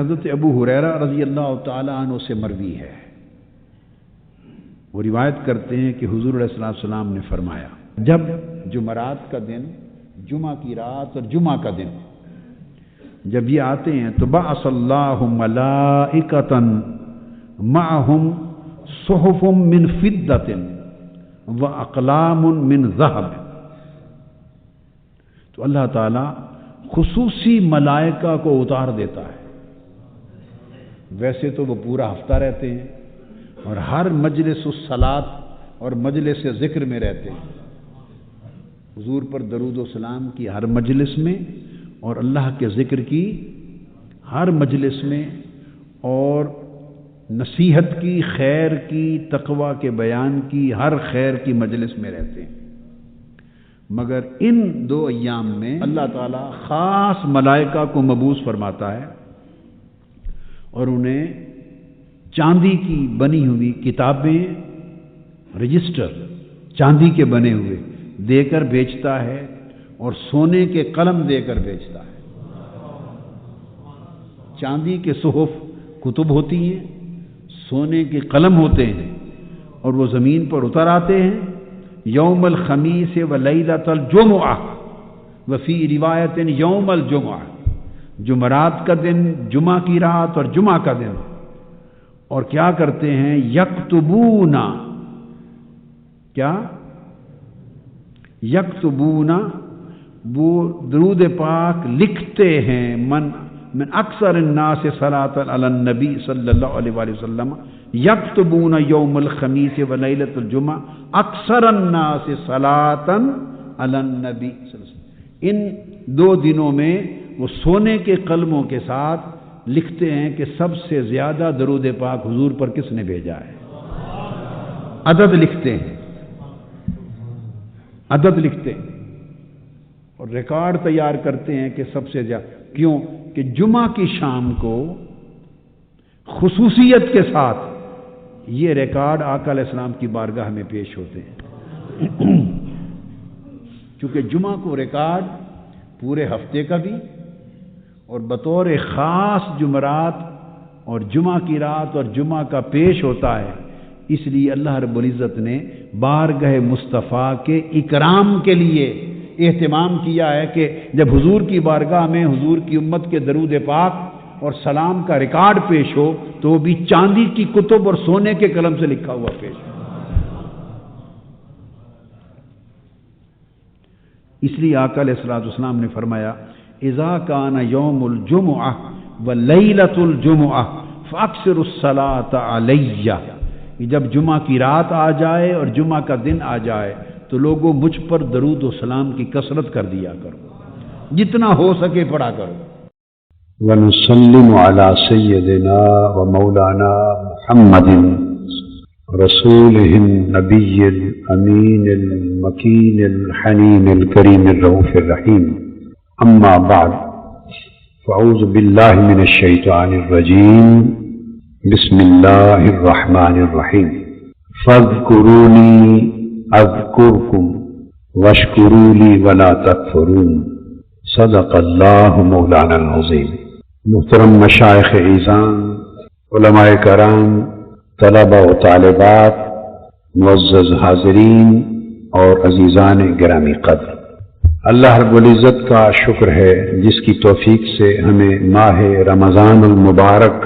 حضرت ابو ہریرہ رضی اللہ تعالی عنہ سے مروی ہے، وہ روایت کرتے ہیں کہ حضور علیہ السلام نے فرمایا، جب جمعرات کا دن، جمعہ کی رات اور جمعہ کا دن جب یہ آتے ہیں تو بعث اللہ ملائکۃ معہم صحف من فضۃ واقلام من ذہب، تو اللہ تعالی خصوصی ملائکہ کو اتار دیتا ہے۔ ویسے تو وہ پورا ہفتہ رہتے ہیں اور ہر مجلس الصلاۃ اور مجلس ذکر میں رہتے ہیں، حضور پر درود و سلام کی ہر مجلس میں اور اللہ کے ذکر کی ہر مجلس میں اور نصیحت کی، خیر کی، تقوی کے بیان کی ہر خیر کی مجلس میں رہتے ہیں۔ مگر ان 2 ایام میں اللہ تعالیٰ خاص ملائکہ کو مبعوث فرماتا ہے اور انہیں چاندی کی بنی ہوئی کتابیں، رجسٹر چاندی کے بنے ہوئے دے کر بھیجتا ہے اور سونے کے قلم دے کر بھیجتا ہے۔ چاندی کے صحف کتب ہوتی ہیں، سونے کے قلم ہوتے ہیں اور وہ زمین پر اتر آتے ہیں یوم الخمیس و لیلۃ الجمعہ وفی روایت یوم الجمعہ، جمعرات کا دن، جمعہ کی رات اور جمعہ کا دن، اور کیا کرتے ہیں، یکتبون، کیا یکتبون، وہ درود پاک لکھتے ہیں، من اکثر الناس صلاۃ علی النبی صلی اللہ علیہ وآلہ وسلم یکتبون یوم الخمیس و لیلۃ الجمعہ اکثر الناس صلاۃ علی النبی صلی اللہ علیہ وسلم۔ ان 2 دنوں میں وہ سونے کے قلموں کے ساتھ لکھتے ہیں کہ سب سے زیادہ درود پاک حضور پر کس نے بھیجا ہے، عدد لکھتے ہیں، عدد لکھتے ہیں اور ریکارڈ تیار کرتے ہیں کہ سب سے زیادہ، کیوں کہ جمعہ کی شام کو خصوصیت کے ساتھ یہ ریکارڈ آقا علیہ السلام کی بارگاہ میں پیش ہوتے ہیں، کیونکہ جمعہ کو ریکارڈ پورے ہفتے کا بھی اور بطور خاص جمعرات اور جمعہ کی رات اور جمعہ کا پیش ہوتا ہے، اس لیے اللہ رب العزت نے بارگاہ مصطفیٰ کے اکرام کے لیے اہتمام کیا ہے کہ جب حضور کی بارگاہ میں حضور کی امت کے درود پاک اور سلام کا ریکارڈ پیش ہو تو وہ بھی چاندی کی کتب اور سونے کے قلم سے لکھا ہوا پیش ہو۔ اس لیے آقا علیہ السلام نے فرمایا، اذا کان یوم الجمعہ ولیلۃ الجمعہ فاکثروا الصلاۃ علیہ، جب جمعہ کی رات آ جائے اور جمعہ کا دن آ جائے تو لوگوں مجھ پر درود و سلام کی کثرت کر دیا کرو، جتنا ہو سکے پڑھا کرو۔ ونسلم على سيدنا ومولانا محمد رسوله النبي الأمين المكين الحنين الكريم الرؤوف الرحيم، أما بعد، فأعوذ بالله من الشيطان الرجيم، بسم الله الرحمن الرحيم، فاذكروني أذكركم واشكروا لي ولا تكفرون، صدق الله مولانا العظيم۔ محترم مشائخ اعظام، علماء کرام، طلبہ و طالبات، معزز حاضرین اور عزیزان گرامی قدر، اللہ رب العزت کا شکر ہے جس کی توفیق سے ہمیں ماہ رمضان المبارک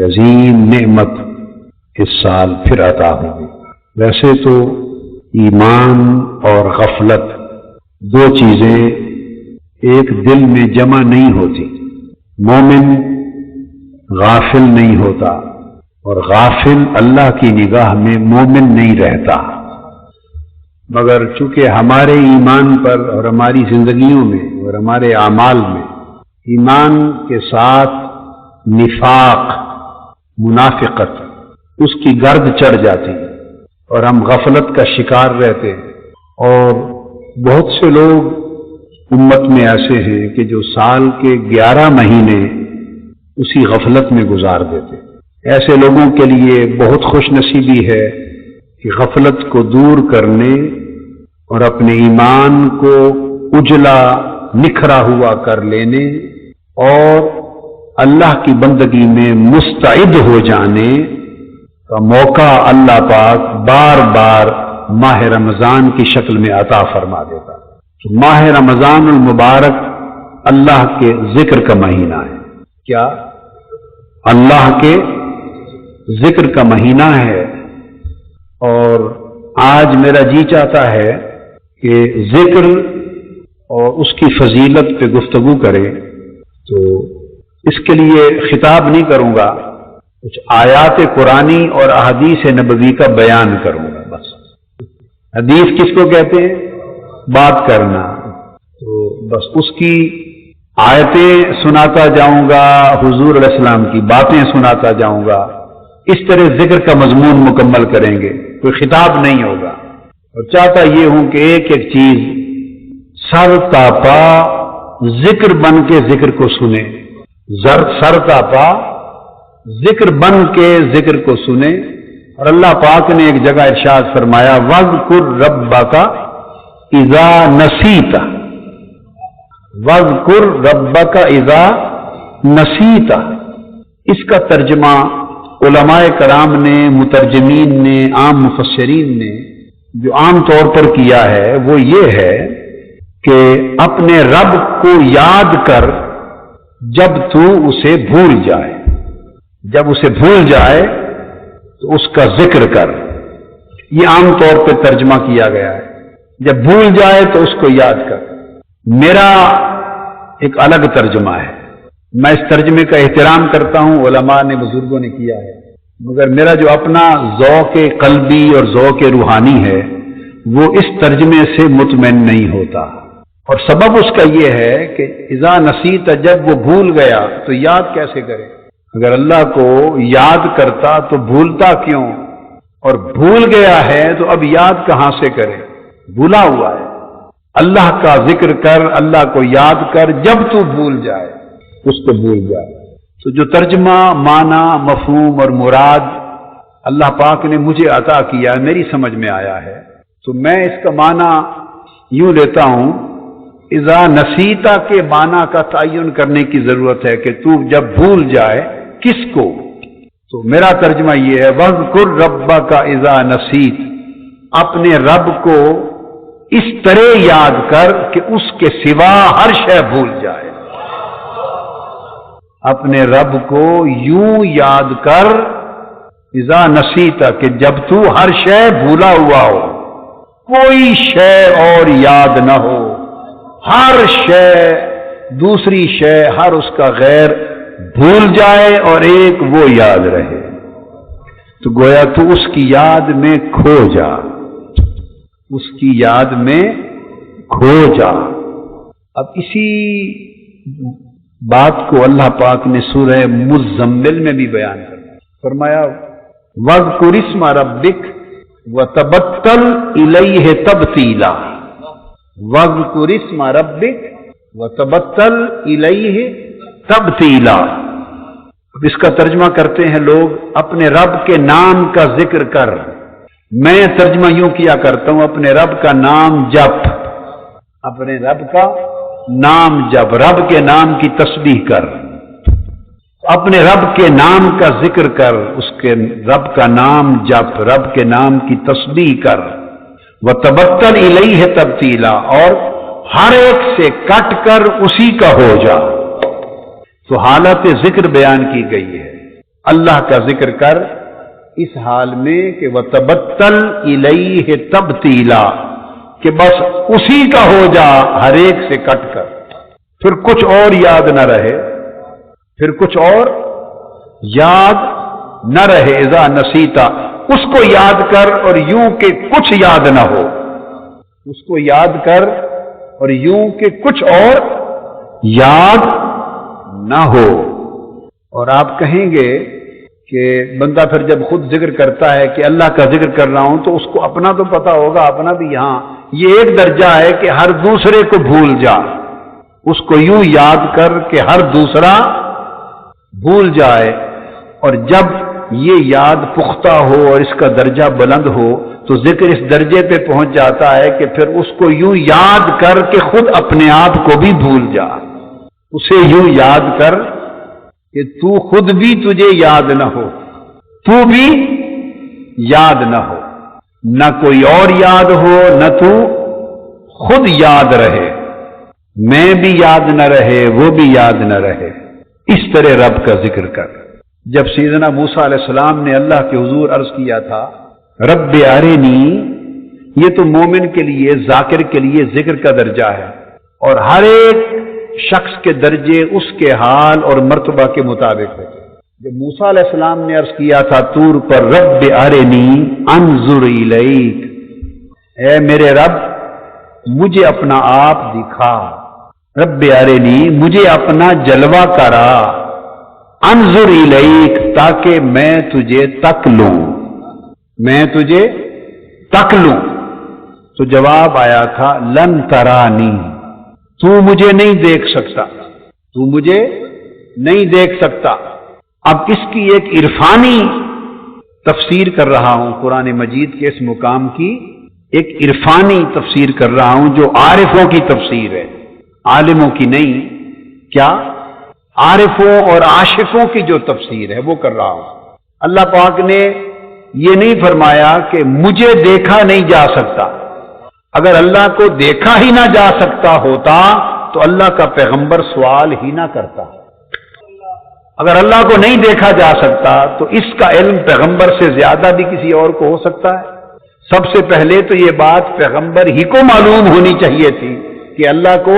عظیم نعمت اس سال پھر عطا ہوئی۔ ویسے تو ایمان اور غفلت 2 چیزیں ایک دل میں جمع نہیں ہوتی، مومن غافل نہیں ہوتا اور غافل اللہ کی نگاہ میں مومن نہیں رہتا، مگر چونکہ ہمارے ایمان پر اور ہماری زندگیوں میں اور ہمارے اعمال میں ایمان کے ساتھ نفاق، منافقت، اس کی گرد چڑھ جاتی ہے اور ہم غفلت کا شکار رہتے ہیں، اور بہت سے لوگ امت میں ایسے ہیں کہ جو سال کے 11 مہینے اسی غفلت میں گزار دیتے۔ ایسے لوگوں کے لیے بہت خوش نصیبی ہے کہ غفلت کو دور کرنے اور اپنے ایمان کو اجلا نکھرا ہوا کر لینے اور اللہ کی بندگی میں مستعد ہو جانے کا موقع اللہ پاک بار بار ماہ رمضان کی شکل میں عطا فرما دیتا ہے۔ تو ماہ رمضان المبارک اللہ کے ذکر کا مہینہ ہے۔ کیا؟ اللہ کے ذکر کا مہینہ ہے۔ اور آج میرا جی چاہتا ہے کہ ذکر اور اس کی فضیلت پہ گفتگو کرے، تو اس کے لیے خطاب نہیں کروں گا، کچھ آیات قرآنی اور احادیث نبوی کا بیان کروں گا بس۔ حدیث کس کو کہتے ہیں؟ بات کرنا۔ تو بس اس کی آیتیں سناتا جاؤں گا، حضور علیہ السلام کی باتیں سناتا جاؤں گا، اس طرح ذکر کا مضمون مکمل کریں گے، کوئی خطاب نہیں ہوگا۔ اور چاہتا یہ ہوں کہ ایک ایک چیز سر تاپا ذکر بن کے ذکر کو سنے، سر تاپا ذکر بن کے ذکر کو سنے۔ اور اللہ پاک نے ایک جگہ ارشاد فرمایا وَاذْكُرْ رَبَّكَ اِذَا نَسِيتَ، وَاذْكُرْ رَبَّكَ اِذَا نَسِيتَ۔ اس کا ترجمہ علماء کرام نے، مترجمین نے، عام مفسرین نے جو عام طور پر کیا ہے وہ یہ ہے کہ اپنے رب کو یاد کر جب تو اسے بھول جائے، جب اسے بھول جائے تو اس کا ذکر کر۔ یہ عام طور پہ ترجمہ کیا گیا ہے، جب بھول جائے تو اس کو یاد کر۔ میرا ایک الگ ترجمہ ہے، میں اس ترجمے کا احترام کرتا ہوں، علماء نے، بزرگوں نے کیا ہے، مگر میرا جو اپنا ذوق قلبی اور ذوق روحانی ہے وہ اس ترجمے سے مطمئن نہیں ہوتا۔ اور سبب اس کا یہ ہے کہ اذا نسیت، جب وہ بھول گیا تو یاد کیسے کرے؟ اگر اللہ کو یاد کرتا تو بھولتا کیوں؟ اور بھول گیا ہے تو اب یاد کہاں سے کرے؟ بھولا ہوا ہے۔ اللہ کا ذکر کر، اللہ کو یاد کر، جب تو بھول جائے اس کو بھول جائے۔ تو جو ترجمہ، معنی، مفہوم اور مراد اللہ پاک نے مجھے عطا کیا، میری سمجھ میں آیا ہے، تو میں اس کا معنی یوں لیتا ہوں، اذا نسیتا کے معنی کا تعین کرنے کی ضرورت ہے کہ تو جب بھول جائے کس کو؟ تو میرا ترجمہ یہ ہے وَاذْكُرْ رَبَّكَ اِذَا نَسِيتَ، اپنے رب کو اس طرح یاد کر کہ اس کے سوا ہر شے بھول جائے۔ اپنے رب کو یوں یاد کر اذا نسیتا کہ جب تو ہر شے بھولا ہوا ہو، کوئی شے اور یاد نہ ہو، ہر شے، دوسری شے، ہر اس کا غیر بھول جائے اور ایک وہ یاد رہے، تو گویا تو اس کی یاد میں کھو جا، اس کی یاد میں کھو جا۔ اب اسی بات کو اللہ پاک نے سورہ مزمل میں بھی بیان کیا، فرمایا وَاذْكُرِ اسْمَ رَبِّكَ وَتَبَتَّلْ إِلَيْهِ تَبْتِيلًا، وَاذْكُرِ اسْمَ رَبِّكَ وَتَبَتَّلْ إِلَيْهِ تَبْتِيلًا۔ اب اس کا ترجمہ کرتے ہیں لوگ اپنے رب کے نام کا ذکر کر، میں ترجمہ یوں کیا کرتا ہوں اپنے رب کا نام جپ، اپنے رب کا نام جپ، رب کے نام کی تسبیح کر، اپنے رب کے نام کا ذکر کر، اس کے رب کا نام جپ، رب کے نام کی تسبیح کر، وَتَبَتَّلْ إِلَيْهِ تَبْتِيلًا، اور ہر ایک سے کٹ کر اسی کا ہو جا۔ تو حالت ذکر بیان کی گئی ہے، اللہ کا ذکر کر اس حال میں کہ وَتَبَتَّلْ إِلَيْهِ تَبْتِيلًا، کہ بس اسی کا ہو جا ہر ایک سے کٹ کر، پھر کچھ اور یاد نہ رہے، پھر کچھ اور یاد نہ رہے۔ اذا نسیتا، اس کو یاد کر اور یوں کہ کچھ یاد نہ ہو، اس کو یاد کر اور یوں کہ کچھ اور یاد نہ ہو۔ اور آپ کہیں گے کہ بندہ پھر جب خود ذکر کرتا ہے کہ اللہ کا ذکر کر رہا ہوں تو اس کو اپنا تو پتا ہوگا، اپنا بھی یہاں یہ ایک درجہ ہے کہ ہر دوسرے کو بھول جا، اس کو یوں یاد کر کہ ہر دوسرا بھول جائے۔ اور جب یہ یاد پختہ ہو اور اس کا درجہ بلند ہو تو ذکر اس درجے پہ پہنچ جاتا ہے کہ پھر اس کو یوں یاد کر کہ خود اپنے آپ کو بھی بھول جا، اسے یوں یاد کر کہ تو خود بھی تجھے یاد نہ ہو، تو بھی یاد نہ ہو، نہ کوئی اور یاد ہو، نہ تو خود یاد رہے، میں بھی یاد نہ رہے، وہ بھی یاد نہ رہے، اس طرح رب کا ذکر کر۔ جب سیدنا موسیٰ علیہ السلام نے اللہ کے حضور عرض کیا تھا رب ارنی، یہ تو مومن کے لیے، ذاکر کے لیے ذکر کا درجہ ہے، اور ہر ایک شخص کے درجے اس کے حال اور مرتبہ کے مطابق ہے۔ جب موسیٰ علیہ السلام نے عرض کیا تھا طور پر رب ارنی انظر الیک، اے میرے رب مجھے اپنا آپ دکھا، رب ارنی مجھے اپنا جلوہ کرا، انظر الیک تاکہ میں تجھے تک لوں، میں تجھے تک لوں۔ تو جواب آیا تھا لن ترانی، تو مجھے نہیں دیکھ سکتا، تو مجھے نہیں دیکھ سکتا۔ اب اس کی ایک عرفانی تفسیر کر رہا ہوں، قرآن مجید کے اس مقام کی ایک عرفانی تفسیر کر رہا ہوں جو عارفوں کی تفسیر ہے، عالموں کی نہیں۔ کیا؟ عارفوں اور عاشقوں کی جو تفسیر ہے وہ کر رہا ہوں۔ اللہ پاک نے یہ نہیں فرمایا کہ مجھے دیکھا نہیں جا سکتا۔ اگر اللہ کو دیکھا ہی نہ جا سکتا ہوتا تو اللہ کا پیغمبر سوال ہی نہ کرتا۔ اگر اللہ کو نہیں دیکھا جا سکتا تو اس کا علم پیغمبر سے زیادہ بھی کسی اور کو ہو سکتا ہے؟ سب سے پہلے تو یہ بات پیغمبر ہی کو معلوم ہونی چاہیے تھی کہ اللہ کو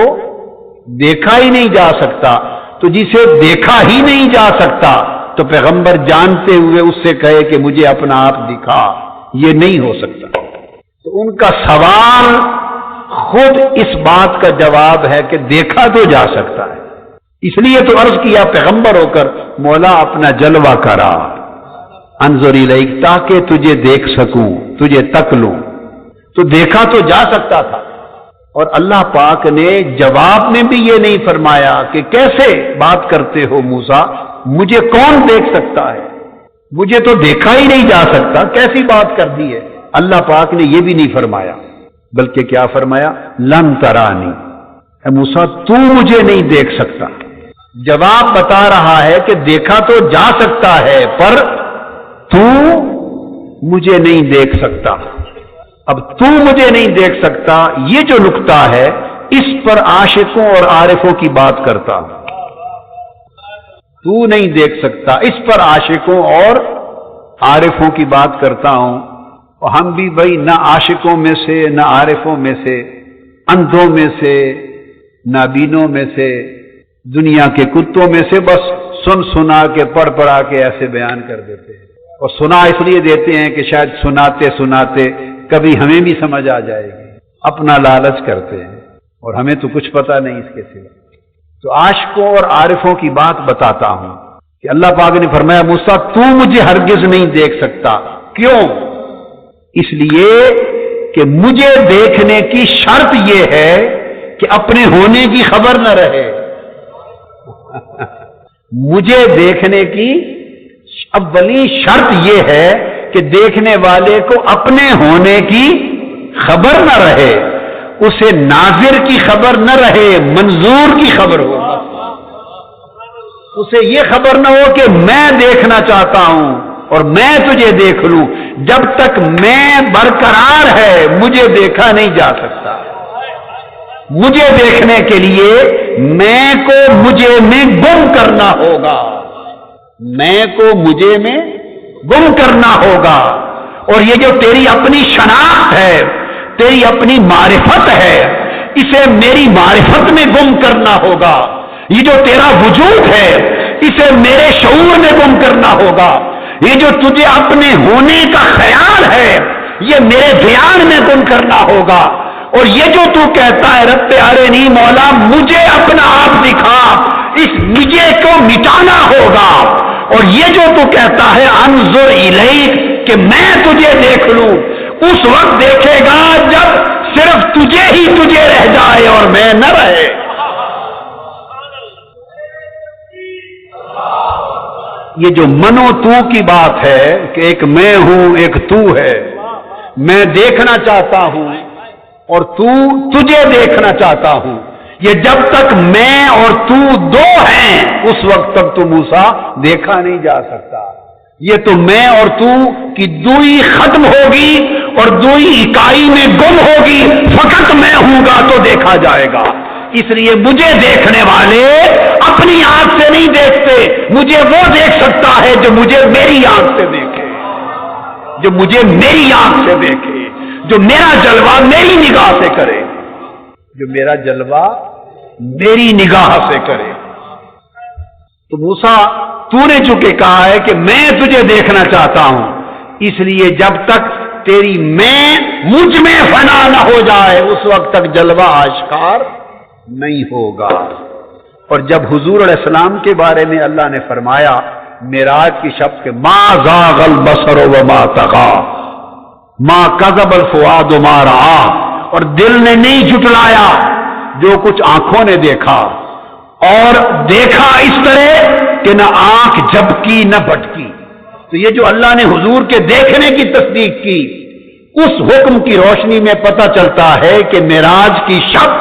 دیکھا ہی نہیں جا سکتا، تو جسے دیکھا ہی نہیں جا سکتا تو پیغمبر جانتے ہوئے اس سے کہے کہ مجھے اپنا آپ دکھا، یہ نہیں ہو سکتا۔ تو ان کا سوال خود اس بات کا جواب ہے کہ دیکھا تو جا سکتا ہے، اس لیے تو عرض کیا پیغمبر ہو کر مولا اپنا جلوہ کرا، انظر الیک تاکہ تجھے دیکھ سکوں، تجھے تک لوں۔ تو دیکھا تو جا سکتا تھا، اور اللہ پاک نے جواب میں بھی یہ نہیں فرمایا کہ کیسے بات کرتے ہو موسیٰ، مجھے کون دیکھ سکتا ہے، مجھے تو دیکھا ہی نہیں جا سکتا، کیسی بات کر دی ہے۔ اللہ پاک نے یہ بھی نہیں فرمایا، بلکہ کیا فرمایا لن ترانی، اے موسیٰ تو مجھے نہیں دیکھ سکتا۔ جواب بتا رہا ہے کہ دیکھا تو جا سکتا ہے پر تو مجھے نہیں دیکھ سکتا۔ اب تو مجھے نہیں دیکھ سکتا، یہ جو نقطہ ہے اس پر عاشقوں اور عارفوں کی بات کرتا ہوں۔ تو نہیں دیکھ سکتا، اس پر عاشقوں اور عارفوں کی بات کرتا ہوں۔ اور ہم بھی بھائی نہ عاشقوں میں سے، نہ عارفوں میں سے، اندھوں میں سے، نابینوں میں سے، دنیا کے کتوں میں سے، بس سن سنا کے پڑھ پڑھا کے ایسے بیان کر دیتے ہیں، اور سنا اس لیے دیتے ہیں کہ شاید سناتے سناتے کبھی ہمیں بھی سمجھ آ جائے گی، اپنا لالچ کرتے ہیں، اور ہمیں تو کچھ پتہ نہیں اس کے سوا۔ تو عاشقوں اور عارفوں کی بات بتاتا ہوں کہ اللہ پاک نے فرمایا موسیٰ تو مجھے ہرگز نہیں دیکھ سکتا۔ کیوں؟ اس لیے کہ مجھے دیکھنے کی شرط یہ ہے کہ اپنے ہونے کی خبر نہ رہے۔ مجھے دیکھنے کی اولی شرط یہ ہے کہ دیکھنے والے کو اپنے ہونے کی خبر نہ رہے، اسے ناظر کی خبر نہ رہے، منظور کی خبر ہو۔ اسے یہ خبر نہ ہو کہ میں دیکھنا چاہتا ہوں اور میں تجھے دیکھ لوں، جب تک میں برقرار ہے مجھے دیکھا نہیں جا سکتا۔ مجھے دیکھنے کے لیے میں کو مجھے میں گم کرنا ہوگا، میں کو مجھے میں گم کرنا ہوگا۔ اور یہ جو تیری اپنی شناخت ہے، تیری اپنی معرفت ہے، اسے میری معرفت میں گم کرنا ہوگا۔ یہ جو تیرا وجود ہے اسے میرے شعور میں گم کرنا ہوگا۔ یہ جو تجھے اپنے ہونے کا خیال ہے یہ میرے دھیان میں گم کرنا ہوگا۔ اور یہ جو تو کہتا ہے رب ارنی مولا مجھے اپنا آپ دکھا، اس مجھے کو مٹانا ہوگا۔ اور یہ جو تو کہتا ہے انظر الیک کہ میں تجھے دیکھ لوں، اس وقت دیکھے گا جب صرف تجھے ہی تجھے رہ جائے اور میں نہ رہے۔ یہ جو منو تو کی بات ہے کہ ایک میں ہوں ایک تو ہے، میں دیکھنا چاہتا ہوں اور تو تجھے دیکھنا چاہتا ہوں، یہ جب تک میں اور تو دو ہیں اس وقت تک تو موسیٰ دیکھا نہیں جا سکتا. یہ تو میں اور تو کی دوئی ختم ہوگی اور دوئی اکائی میں گم ہوگی. فقط میں ہوں گا تو دیکھا جائے گا. اس لیے مجھے دیکھنے والے اپنی آنکھ سے نہیں دیکھتے. مجھے وہ دیکھ سکتا ہے جو مجھے میری آنکھ سے دیکھے, جو مجھے میری آنکھ سے دیکھے, جو میرا جلوہ میری نگاہ سے کرے, جو میرا جلوہ میری نگاہ سے کرے. تو موسیٰ تو نے چونکہ کہا ہے کہ میں تجھے دیکھنا چاہتا ہوں, اس لیے جب تک تیری میں مجھ میں فنا نہ ہو جائے اس وقت تک جلوہ آشکار نہیں ہوگا. اور جب حضور علیہ السلام کے بارے میں اللہ نے فرمایا معراج کی شب کے ما زاغ البصر وما طغى ما كذب الفؤاد ما رأى, اور دل نے نہیں جھٹلایا جو کچھ آنکھوں نے دیکھا, اور دیکھا اس طرح کہ نہ آنکھ جھپکی نہ بھٹکی. تو یہ جو اللہ نے حضور کے دیکھنے کی تصدیق کی اس حکم کی روشنی میں پتہ چلتا ہے کہ معراج کی شب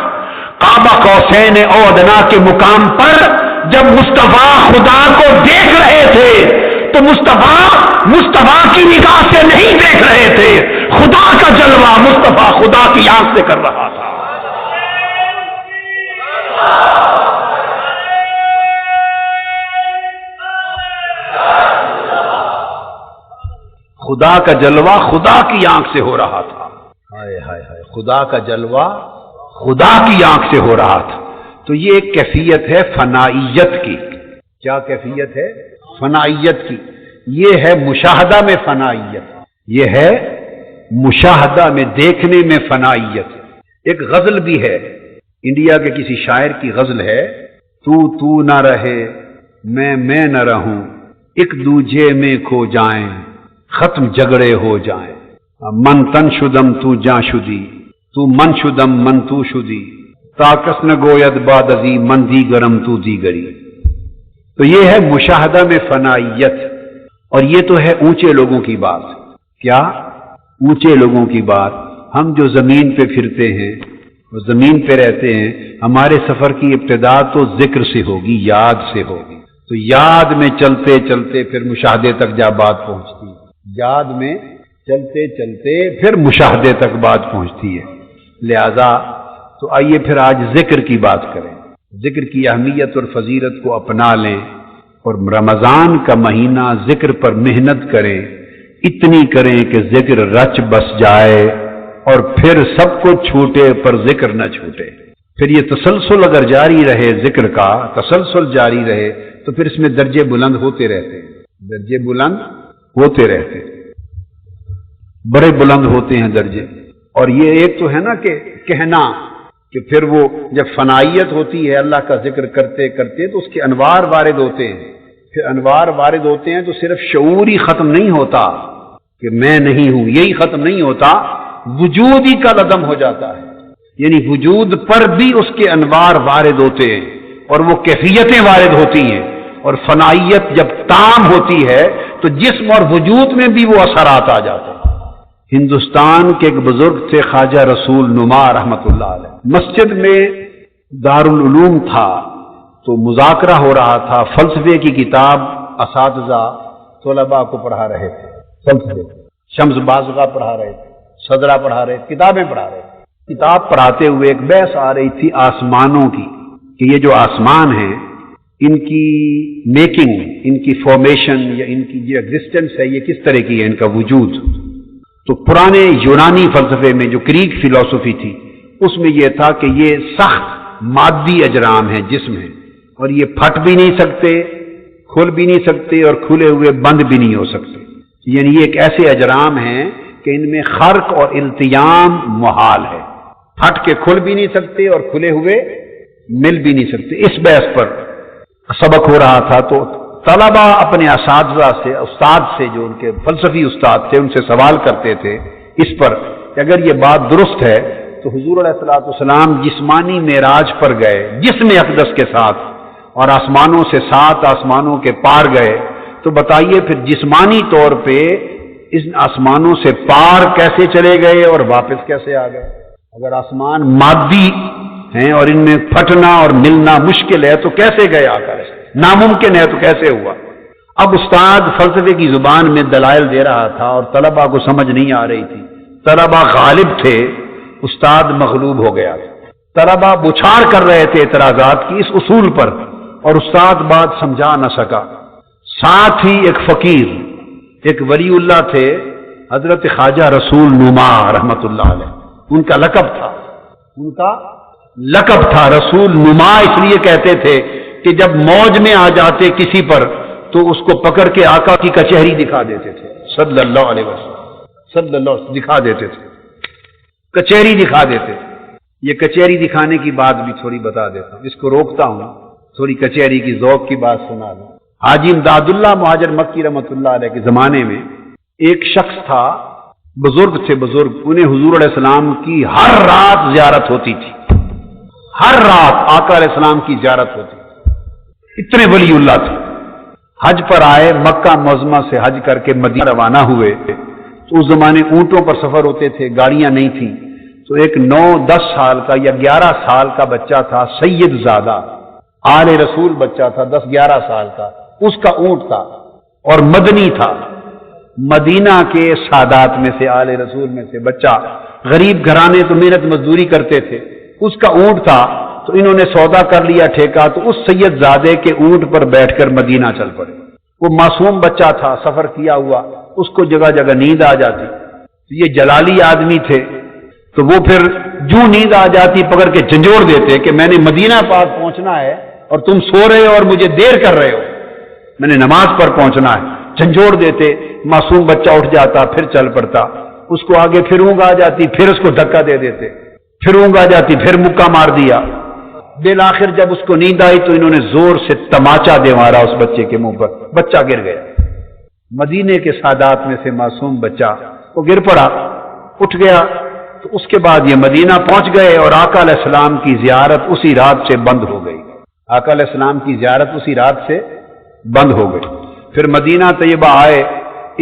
قاب قوسین او ادنا کے مقام پر جب مصطفیٰ خدا کو دیکھ رہے تھے تو مصطفیٰ کی نگاہ سے نہیں دیکھ رہے تھے, خدا کا جلوہ مصطفیٰ خدا کی آنکھ سے کر رہا تھا. خدا کا جلوہ خدا کی آنکھ سے ہو رہا تھا. ہائے ہائے ہائے, خدا کا جلوہ خدا کی آنکھ سے ہو رہا تھا. تو یہ ایک کیفیت ہے فنائیت کی. کیا کیفیت ہے؟ فنائیت کی. یہ ہے مشاہدہ میں فنائیت, یہ ہے مشاہدہ میں دیکھنے میں فنائیت. ایک غزل بھی ہے انڈیا کے کسی شاعر کی غزل ہے, تو نہ رہے میں نہ رہوں, ایک دوجے میں کھو جائیں ختم جھگڑے ہو جائیں. من تن شدم تو جاں شدی, تو من شدم من تو شدی, تاکس نہ گوید باد ازی من دیگرم تو دیگری. تو یہ ہے مشاہدہ میں فنائیت, اور یہ تو ہے اونچے لوگوں کی بات. کیا اونچے لوگوں کی بات؟ ہم جو زمین پہ پھرتے ہیں اور زمین پہ رہتے ہیں, ہمارے سفر کی ابتدا تو ذکر سے ہوگی, یاد سے ہوگی. تو یاد میں چلتے چلتے پھر مشاہدے تک جا بات پہنچتی ہے, یاد میں چلتے چلتے پھر مشاہدے تک بات پہنچتی ہے. لہذا تو آئیے پھر آج ذکر کی بات کریں, ذکر کی اہمیت اور فضیلت کو اپنا لیں, اور رمضان کا مہینہ ذکر پر محنت کریں, اتنی کریں کہ ذکر رچ بس جائے, اور پھر سب کو چھوٹے پر ذکر نہ چھوٹے. پھر یہ تسلسل اگر جاری رہے, ذکر کا تسلسل جاری رہے, تو پھر اس میں درجے بلند ہوتے رہتے ہیں, درجے بلند ہوتے رہتے, بڑے بلند ہوتے ہیں درجے. اور یہ ایک تو ہے نا کہ کہنا کہ پھر وہ جب فنائیت ہوتی ہے اللہ کا ذکر کرتے کرتے تو اس کے انوار وارد ہوتے ہیں. پھر انوار وارد ہوتے ہیں تو صرف شعور ہی ختم نہیں ہوتا کہ میں نہیں ہوں, یہی ختم نہیں ہوتا, وجود ہی کا عدم ہو جاتا ہے. یعنی وجود پر بھی اس کے انوار وارد ہوتے ہیں اور وہ کیفیتیں وارد ہوتی ہیں. اور فنائیت جب تام ہوتی ہے تو جسم اور وجود میں بھی وہ اثرات آ جاتے ہیں. ہندوستان کے ایک بزرگ تھے خواجہ رسول نما رحمت اللہ علیہ. مسجد میں دارالعلوم تھا تو مذاکرہ ہو رہا تھا, فلسفے کی کتاب اساتذہ طلباء کو پڑھا رہے تھے. فلسفے شمس بازغہ پڑھا رہے تھے, صدرہ پڑھا رہے تھے, کتابیں پڑھا رہے تھے. کتاب پڑھاتے ہوئے ایک بحث آ رہی تھی آسمانوں کی کہ یہ جو آسمان ہیں ان کی میکنگ, ان کی فارمیشن یا ان کی جو ایگزسٹنس ہے یہ کس طرح کی ہے, ان کا وجود. تو پرانے یونانی فلسفے میں جو گریک فلسفی تھی اس میں یہ تھا کہ یہ سخت مادی اجرام ہیں, جسم ہیں, اور یہ پھٹ بھی نہیں سکتے, کھل بھی نہیں سکتے, اور کھلے ہوئے بند بھی نہیں ہو سکتے. یعنی یہ ایک ایسے اجرام ہیں کہ ان میں خرق اور التیام محال ہے, پھٹ کے کھل بھی نہیں سکتے اور کھلے ہوئے مل بھی نہیں سکتے. اس بحث پر سبق ہو رہا تھا تو طلباء اپنے اساتذہ سے, استاد سے, جو ان کے فلسفی استاد تھے, ان سے سوال کرتے تھے اس پر کہ اگر یہ بات درست ہے تو حضور علیہ الصلوۃ والسلام جسمانی معراج پر گئے جسم اقدس کے ساتھ اور آسمانوں سے 7 آسمانوں کے پار گئے, تو بتائیے پھر جسمانی طور پہ اس آسمانوں سے پار کیسے چلے گئے اور واپس کیسے آ گئے؟ اگر آسمان مادی ہیں اور ان میں پھٹنا اور ملنا مشکل ہے تو کیسے گئے آقا علیہ السلام؟ ناممکن ہے تو کیسے ہوا؟ اب استاد فلسفے کی زبان میں دلائل دے رہا تھا اور طلبہ کو سمجھ نہیں آ رہی تھی. طلبہ غالب تھے، استاد مغلوب ہو گیا. طلبہ بچھاڑ کر رہے تھے اعتراضات کی اس اصول پر اور استاد بات سمجھا نہ سکا. ساتھ ہی ایک فقیر، ایک ولی اللہ تھے حضرت خواجہ رسول نما رحمت اللہ علیہ، ان کا لقب تھا رسول نما. اس لیے کہتے تھے کہ جب موج میں آ جاتے کسی پر تو اس کو پکڑ کے آقا کی کچہری دکھا دیتے تھے صلی اللہ علیہ وسلم، دکھا دیتے تھے، کچہری دکھا دیتے. یہ کچہری دکھانے کی بات بھی تھوڑی بتا دیتا ہوں، اس کو روکتا ہوں، تھوڑی کچہری کی ذوق کی بات سنا دوں. حاجی امداد اللہ مہاجر مکی رحمۃ اللہ علیہ کے زمانے میں ایک شخص تھا، بزرگ تھے، انہیں حضور علیہ السلام کی ہر رات زیارت ہوتی تھی. ہر رات آقا علیہ السلام کی زیارت ہوتی تھی. اتنے ولی اللہ تھے. حج پر آئے، مکہ معظمہ سے حج کر کے مدینہ روانہ ہوئے. تو اس زمانے اونٹوں پر سفر ہوتے تھے، گاڑیاں نہیں تھیں. تو ایک 9-10 سال کا یا 11 سال کا بچہ تھا، سید زادہ آل رسول بچہ تھا، 10-11 سال کا. اس کا اونٹ تھا اور مدنی تھا، مدینہ کے سادات میں سے، آل رسول میں سے بچہ. غریب گھرانے تو محنت مزدوری کرتے تھے. اس کا اونٹ تھا تو انہوں نے سودا کر لیا ٹھیکہ، تو اس سید زادے کے اونٹ پر بیٹھ کر مدینہ چل پڑے. وہ معصوم بچہ تھا، سفر کیا ہوا، اس کو جگہ جگہ نیند آ جاتی. یہ جلالی آدمی تھے تو وہ پھر جو نیند آ جاتی پکڑ کے جھنجھوڑ دیتے کہ میں نے مدینہ پاک پہنچنا ہے اور تم سو رہے ہو اور مجھے دیر کر رہے ہو، میں نے نماز پر پہنچنا ہے. جھنجھوڑ دیتے، معصوم بچہ اٹھ جاتا، پھر چل پڑتا. اس کو آگے پھر اونگ آ جاتی، پھر اس کو دھکا دے دیتے، پھر اونگ آ جاتی، پھر مکہ مار دیا. بالآخر جب اس کو نیند آئی تو انہوں نے زور سے تماچا دے مارا اس بچے کے منہ پر. بچہ گر گیا. مدینے کے سادات میں سے معصوم بچہ وہ گر پڑا، اٹھ گیا. تو اس کے بعد یہ مدینہ پہنچ گئے اور آقا علیہ السلام کی زیارت اسی رات سے بند ہو گئی. آقا علیہ السلام کی زیارت اسی رات سے بند ہو گئی. پھر مدینہ طیبہ آئے،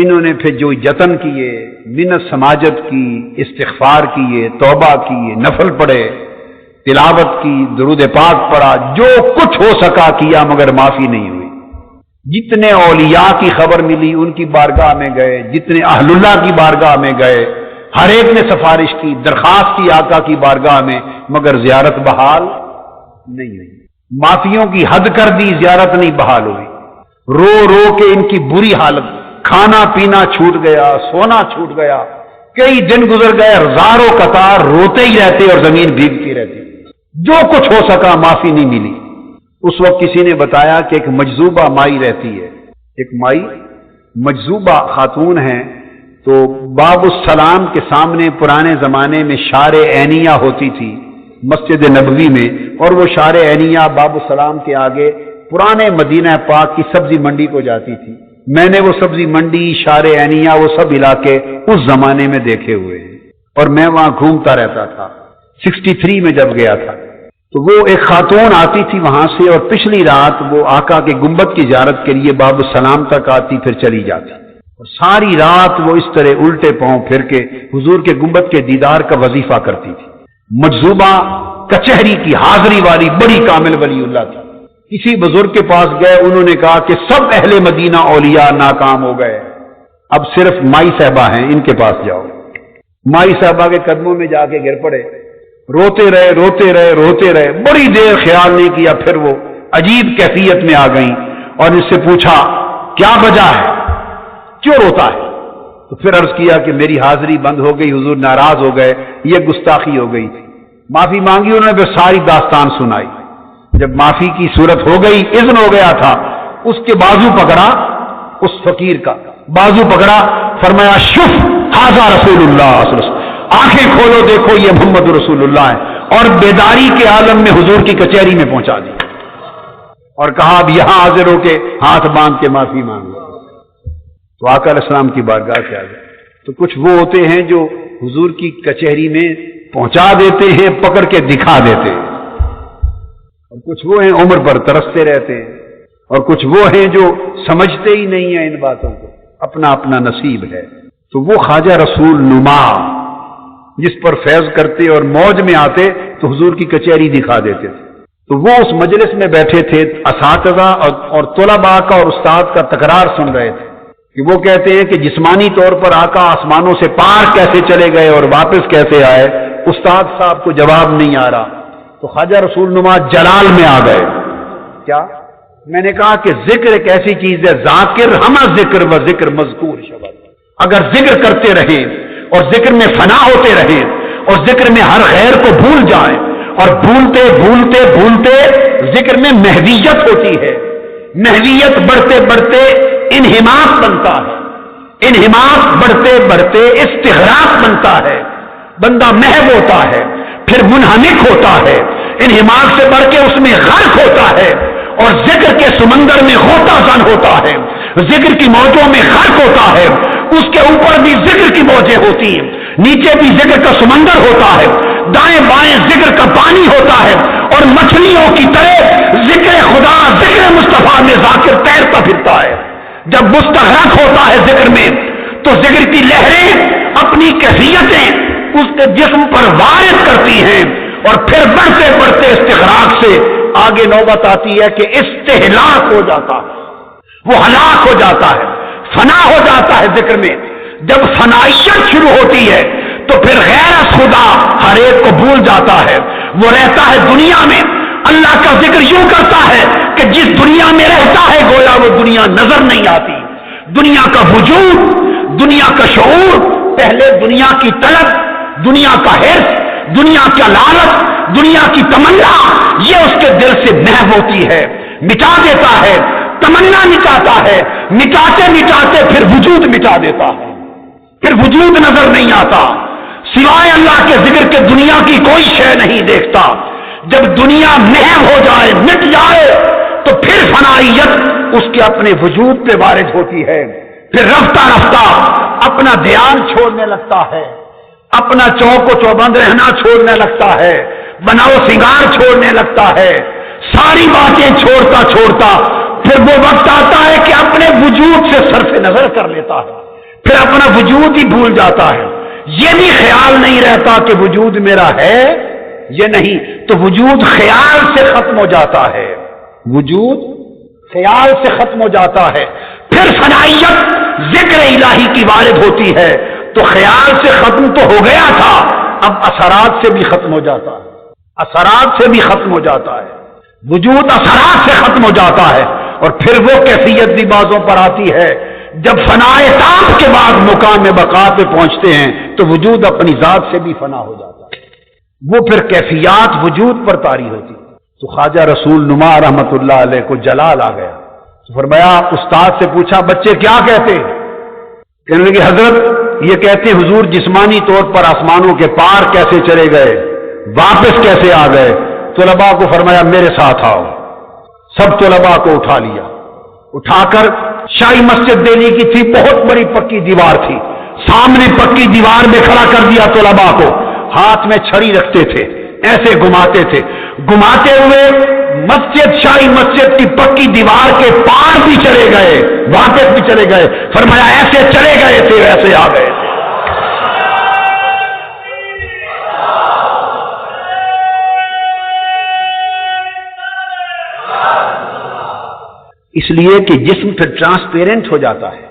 انہوں نے پھر جو جتن کیے، منت سماجت کی، استغفار کیے، توبہ کیے، نفل پڑھے، تلاوت کی، درود پاک پڑھا، جو کچھ ہو سکا کیا، مگر معافی نہیں ہوئی. جتنے اولیاء کی خبر ملی ان کی بارگاہ میں گئے، جتنے اہل اللہ کی بارگاہ میں گئے، ہر ایک نے سفارش کی، درخواست کی آقا کی بارگاہ میں، مگر زیارت بحال نہیں ہوئی. معافیوں کی حد کر دی، زیارت نہیں بحال ہوئی. رو رو کے ان کی بری حالت، کھانا پینا چھوٹ گیا، سونا چھوٹ گیا. کئی دن گزر گئے، ہزاروں قطار روتے ہی رہتے اور زمین بھیگتی رہتی. جو کچھ ہو سکا معافی نہیں ملی. اس وقت کسی نے بتایا کہ ایک مجذوبہ مائی رہتی ہے، ایک مائی مجذوبہ خاتون ہیں. تو باب السلام کے سامنے پرانے زمانے میں شار عینیہ ہوتی تھی مسجد نبوی میں، اور وہ شار عینیہ باب السلام کے آگے پرانے مدینہ پاک کی سبزی منڈی کو جاتی تھی. میں نے وہ سبزی منڈی، شار عینیہ، وہ سب علاقے اس زمانے میں دیکھے ہوئے ہیں اور میں وہاں گھومتا رہتا تھا. 63 میں جب گیا تھا تو وہ ایک خاتون آتی تھی وہاں سے، اور پچھلی رات وہ آقا کے گنبد کی زیارت کے لیے باب السلام تک آتی، پھر چلی جاتی. اور ساری رات وہ اس طرح الٹے پاؤں پھر کے حضور کے گنبد کے دیدار کا وظیفہ کرتی تھی. مجذوبہ کچہری کی حاضری والی بڑی کامل ولی اللہ تھی. کسی بزرگ کے پاس گئے، انہوں نے کہا کہ سب اہل مدینہ اولیاء ناکام ہو گئے، اب صرف مائی صاحبہ ہیں، ان کے پاس جاؤ. مائی صاحبہ کے قدموں میں جا کے گر پڑے، روتے رہے روتے رہے روتے رہے. بڑی دیر خیال نہیں کیا، پھر وہ عجیب کیفیت میں آ گئیں اور اس سے پوچھا کیا وجہ ہے، کیوں روتا ہے؟ تو پھر عرض کیا کہ میری حاضری بند ہو گئی، حضور ناراض ہو گئے، یہ گستاخی ہو گئی تھی. معافی مانگی انہوں نے، پھر ساری داستان سنائی. جب معافی کی صورت ہو گئی، اذن ہو گیا تھا، اس کے بازو پکڑا، اس فقیر کا بازو پکڑا، فرمایا شف ھذا رسول اللہ صلی اللہ علیہ وسلم، آنکھیں کھولو دیکھو یہ محمد رسول اللہ ہے. اور بیداری کے عالم میں حضور کی کچہری میں پہنچا دی اور کہا اب یہاں حاضر ہو کے ہاتھ باندھ کے معافی مانگو. تو آقا علیہ السلام کی بارگاہ سے آ گئے. تو کچھ وہ ہوتے ہیں جو حضور کی کچہری میں پہنچا دیتے ہیں، پکڑ کے دکھا دیتے ہیں، اور کچھ وہ ہیں عمر پر ترستے رہتے ہیں، اور کچھ وہ ہیں جو سمجھتے ہی نہیں ہیں ان باتوں کو. اپنا اپنا نصیب ہے. تو وہ خواجہ رسول نما جس پر فیض کرتے اور موج میں آتے تو حضور کی کچہری دکھا دیتے تھے. تو وہ اس مجلس میں بیٹھے تھے، اساتذہ اور طلباء کا اور استاد کا تکرار سن رہے تھے کہ وہ کہتے ہیں کہ جسمانی طور پر آقا آسمانوں سے پار کیسے چلے گئے اور واپس کیسے آئے. استاد صاحب کو جواب نہیں آ رہا تو خواجہ رسول نما جلال میں آ گئے. کیا؟ میں نے کہا کہ ذکر ایک ایسی چیز ہے، ذاکر ہم ذکر و ذکر مذکور شبد. اگر ذکر کرتے رہیں اور ذکر میں فنا ہوتے رہیں اور ذکر میں ہر غیر کو بھول جائیں اور بھولتے بھولتے بھولتے ذکر میں محویت ہوتی ہے، محویت بڑھتے بڑھتے انہماک بنتا ہے، انہماک بڑھتے بڑھتے استغراق بنتا ہے، بندہ محو ہوتا ہے، پھر منہمک ہوتا ہے، انہماک سے بڑھ کے اس میں غرق ہوتا ہے اور ذکر کے سمندر میں غوطہ زن ہوتا ہے، ذکر کی موجوں میں غرق ہوتا ہے. اس کے اوپر بھی ذکر کی موجیں ہوتی ہیں، نیچے بھی ذکر کا سمندر ہوتا ہے، دائیں بائیں ذکر کا پانی ہوتا ہے اور مچھلیوں کی طرح ذکر خدا ذکر مصطفیٰ میں ذاکر تیرتا پھرتا ہے. جب مستغرق ہوتا ہے ذکر میں تو ذکر کی لہریں اپنی کیفیتیں اس کے جسم پر وارد کرتی ہیں اور پھر بڑھتے بڑھتے استغراق سے آگے نوبت آتی ہے کہ استہلاک ہو جاتا ہے، وہ ہلاک ہو جاتا ہے، فنا ہو جاتا ہے. ذکر میں جب فنائیت شروع ہوتی ہے تو پھر غیر خدا ہر ایک کو بھول جاتا ہے. وہ رہتا ہے دنیا میں، اللہ کا ذکر یوں کرتا ہے کہ جس دنیا میں رہتا ہے گویا وہ دنیا نظر نہیں آتی. دنیا کا وجود، دنیا کا شعور، پہلے دنیا کی طلب، دنیا کا حرص، دنیا کا لالچ، دنیا کی تمنا، یہ اس کے دل سے محو ہوتی ہے، مٹا دیتا ہے. تمنا مٹاتا ہے، مٹاتے مٹاتے پھر وجود مٹا دیتا ہے، پھر وجود نظر نہیں آتا، سوائے اللہ کے ذکر کے دنیا کی کوئی شے نہیں دیکھتا. جب دنیا محو ہو جائے، مٹ جائے تو پھر فنائیت اس کے اپنے وجود پہ وارد ہوتی ہے. پھر رفتہ رفتہ اپنا دھیان چھوڑنے لگتا ہے، اپنا چوک و چوبند رہنا چھوڑنے لگتا ہے، بناؤ سنگار چھوڑنے لگتا ہے، ساری باتیں چھوڑتا چھوڑتا پھر وہ وقت آتا ہے کہ اپنے وجود سے صرف نظر کر لیتا ہے، پھر اپنا وجود ہی بھول جاتا ہے. یہ بھی خیال نہیں رہتا کہ وجود میرا ہے یہ نہیں، تو وجود خیال سے ختم ہو جاتا ہے، وجود خیال سے ختم ہو جاتا ہے. پھر فنائیت ذکر الہی کی وارد ہوتی ہے تو خیال سے ختم تو ہو گیا تھا، اب اثرات سے بھی ختم ہو جاتا ہے، اثرات سے بھی ختم ہو جاتا ہے، وجود اثرات سے ختم ہو جاتا ہے. اور پھر وہ کیفیت بھی بازوں پر آتی ہے جب فنائے تام کے بعد مقام بقا پہ پہنچتے ہیں تو وجود اپنی ذات سے بھی فنا ہو جاتا ہے، وہ پھر کیفیات وجود پر طاری ہوتی. تو خواجہ رسول نما رحمت اللہ علیہ کو جلال آ گیا. تو فرمایا، استاد سے پوچھا بچے کیا کہتے ہیں؟ کہنے لگے حضرت یہ کہتے ہیں حضور جسمانی طور پر آسمانوں کے پار کیسے چلے گئے، واپس کیسے آ گئے. طلباء کو فرمایا میرے ساتھ آؤ. سب طلباء کو اٹھا لیا، اٹھا کر شاہی مسجد دہلی کی تھی، بہت بڑی پکی دیوار تھی، سامنے پکی دیوار میں کھڑا کر دیا طلباء کو. ہاتھ میں چھڑی رکھتے تھے، ایسے گھماتے تھے، گھماتے ہوئے مسجد شاہی مسجد کی پکی دیوار کے پار بھی چلے گئے، واپس بھی چلے گئے. فرمایا ایسے چلے گئے تھے ویسے آ گئے تھے. اس لیے کہ جسم پھر ٹرانسپیرنٹ ہو جاتا ہے،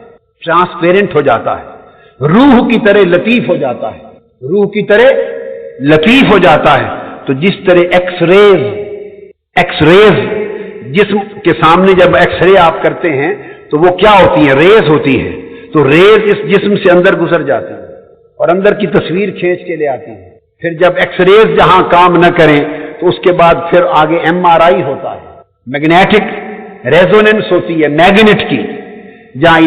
ٹرانسپیرنٹ ہو جاتا ہے، روح کی طرح لطیف ہو جاتا ہے، روح کی طرح لطیف ہو جاتا ہے. تو جس طرح ایکس ریز جسم کے سامنے جب ایکس رے آپ کرتے ہیں تو وہ کیا ہوتی ہیں؟ ریز ہوتی ہیں. تو ریز اس جسم سے اندر گزر جاتی ہیں اور اندر کی تصویر کھینچ کے لے آتی ہیں. پھر جب ایکس ریز جہاں کام نہ کریں تو اس کے بعد پھر آگے ایم آر آئی ہوتا ہے، میگنیٹک ریزوننس ہوتی ہے میگنیٹ کی. جہاں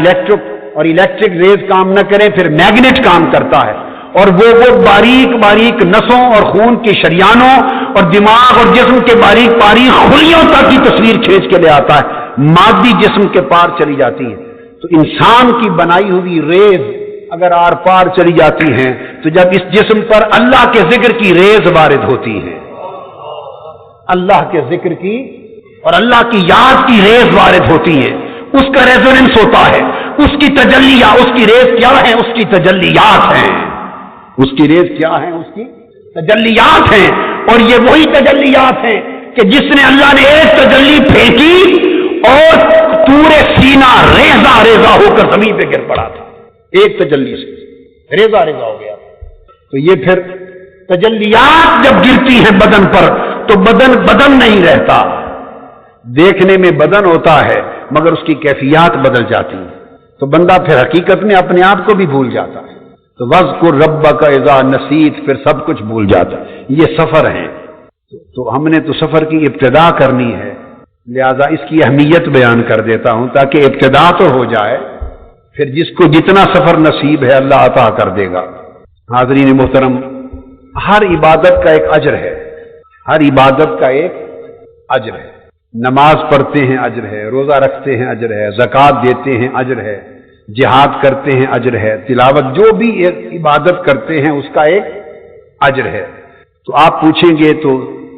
الیکٹرک ریز کام نہ کریں پھر میگنیٹ کام کرتا ہے اور وہ باریک باریک نسوں اور خون کی شریانوں اور دماغ اور جسم کے باریک باریک خلیوں تک کی تصویر کھینچ کے لے آتا ہے، مادی جسم کے پار چلی جاتی ہے. تو انسان کی بنائی ہوئی ریز اگر آر پار چلی جاتی ہیں تو جب اس جسم پر اللہ کے ذکر کی ریز وارد ہوتی ہے، اللہ کے ذکر کی اور اللہ کی یاد کی ریز وارد ہوتی ہے، اس کا ریزوننس ہوتا ہے، اس کی تجلیات، اس کی ریز کیا ہے؟ اس کی تجلیات ہیں. اس کی ریز کیا ہے؟ اس کی تجلیات ہیں. اور یہ وہی تجلیات ہیں کہ جس نے اللہ نے ایک تجلی پھینکی اور طور سینا ریزہ ریزہ ہو کر زمین پہ گر پڑا تھا، ایک تجلی سے ریزہ ریزہ ہو گیا. تو یہ پھر تجلیات جب گرتی ہیں بدن پر تو بدن نہیں رہتا. دیکھنے میں بدن ہوتا ہے مگر اس کی کیفیات بدل جاتی ہیں، تو بندہ پھر حقیقت میں اپنے آپ کو بھی بھول جاتا ہے. تو وَاذْكُرْ رَبَّكَ إِذَا نَسِيتَ، پھر سب کچھ بھول جاتا ہے. یہ سفر ہے، تو ہم نے تو سفر کی ابتدا کرنی ہے، لہذا اس کی اہمیت بیان کر دیتا ہوں تاکہ ابتدا تو ہو جائے، پھر جس کو جتنا سفر نصیب ہے اللہ عطا کر دے گا. حاضرین محترم، ہر عبادت کا ایک اجر ہے، ہر عبادت کا ایک اجر ہے. نماز پڑھتے ہیں اجر ہے، روزہ رکھتے ہیں اجر ہے، زکوٰۃ دیتے ہیں اجر ہے، جہاد کرتے ہیں اجر ہے، تلاوت جو بھی ایک عبادت کرتے ہیں اس کا ایک اجر ہے. تو آپ پوچھیں گے تو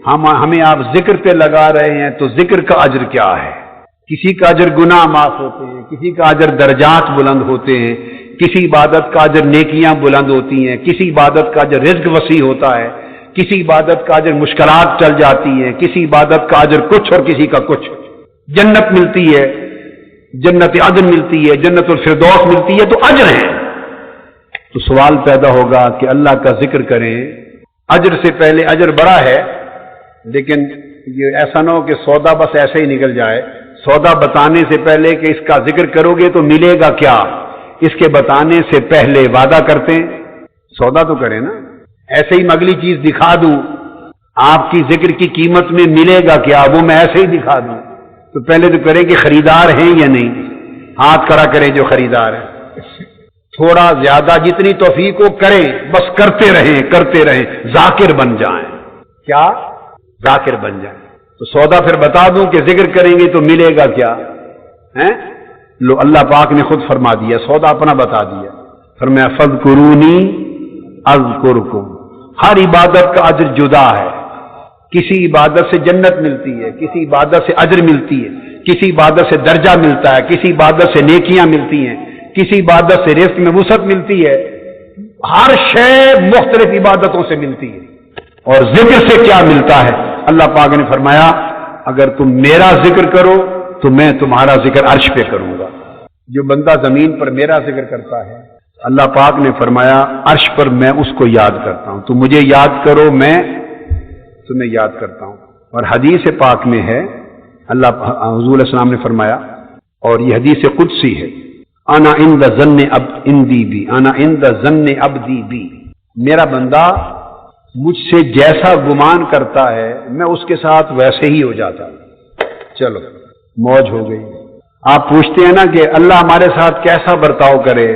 ہمیں آپ ذکر پہ لگا رہے ہیں تو ذکر کا اجر کیا ہے؟ کسی کا اجر گناہ معاف ہوتے ہیں، کسی کا اجر درجات بلند ہوتے ہیں، کسی عبادت کا اجر نیکیاں بلند ہوتی ہیں، کسی عبادت کا اجر رزق وسیع ہوتا ہے، کسی عبادت کا اجر مشکلات چل جاتی ہیں، کسی عبادت کا اجر کچھ اور کسی کا کچھ. جنت ملتی ہے، جنت عدن ملتی ہے، جنت الفردوس ملتی ہے، تو اجر ہے. تو سوال پیدا ہوگا کہ اللہ کا ذکر کریں، اجر سے پہلے اجر بڑا ہے، لیکن یہ ایسا نہ ہو کہ سودا بس ایسے ہی نکل جائے. سودا بتانے سے پہلے کہ اس کا ذکر کرو گے تو ملے گا کیا، اس کے بتانے سے پہلے وعدہ کرتے ہیں. سودا تو کریں نا، ایسے ہی میں اگلی چیز دکھا دوں آپ کی ذکر کی قیمت میں ملے گا کیا، وہ میں ایسے ہی دکھا دوں تو پہلے تو کریں کہ خریدار ہیں یا نہیں. ہاتھ کھڑا کریں جو خریدار ہیں. تھوڑا زیادہ جتنی توفیق ہو کریں، بس کرتے رہیں ذاکر بن جائیں. کیا؟ ذاکر بن جائیں. تو سودا پھر بتا دوں کہ ذکر کریں گے تو ملے گا کیا ہیں؟ لو اللہ پاک نے خود فرما دیا، سودا اپنا بتا دیا. فرمایا فاذکرونی اذکرکم. ہر عبادت کا اجر جدا ہے. کسی عبادت سے جنت ملتی ہے، کسی عبادت سے اجر ملتی ہے، کسی عبادت سے درجہ ملتا ہے، کسی عبادت سے نیکیاں ملتی ہیں، کسی عبادت سے رزق میں وسعت ملتی ہے. ہر شے مختلف عبادتوں سے ملتی ہے. اور ذکر سے کیا ملتا ہے؟ اللہ پاک نے فرمایا اگر تم میرا ذکر کرو تو میں تمہارا ذکر عرش پہ کروں گا. جو بندہ زمین پر میرا ذکر کرتا ہے، اللہ پاک نے فرمایا عرش پر میں اس کو یاد کرتا ہوں. تو مجھے یاد کرو، میں تمہیں یاد کرتا ہوں. اور حدیث پاک میں ہے، اللہ حضور علیہ السلام نے فرمایا، اور یہ حدیث قدسی ہے، انا عند ظن عبدی بی، انا عند ظن عبدی بی. میرا بندہ مجھ سے جیسا گمان کرتا ہے میں اس کے ساتھ ویسے ہی ہو جاتا ہوں. چلو موج ہو گئی. آپ پوچھتے ہیں نا کہ اللہ ہمارے ساتھ کیسا برتاؤ کرے،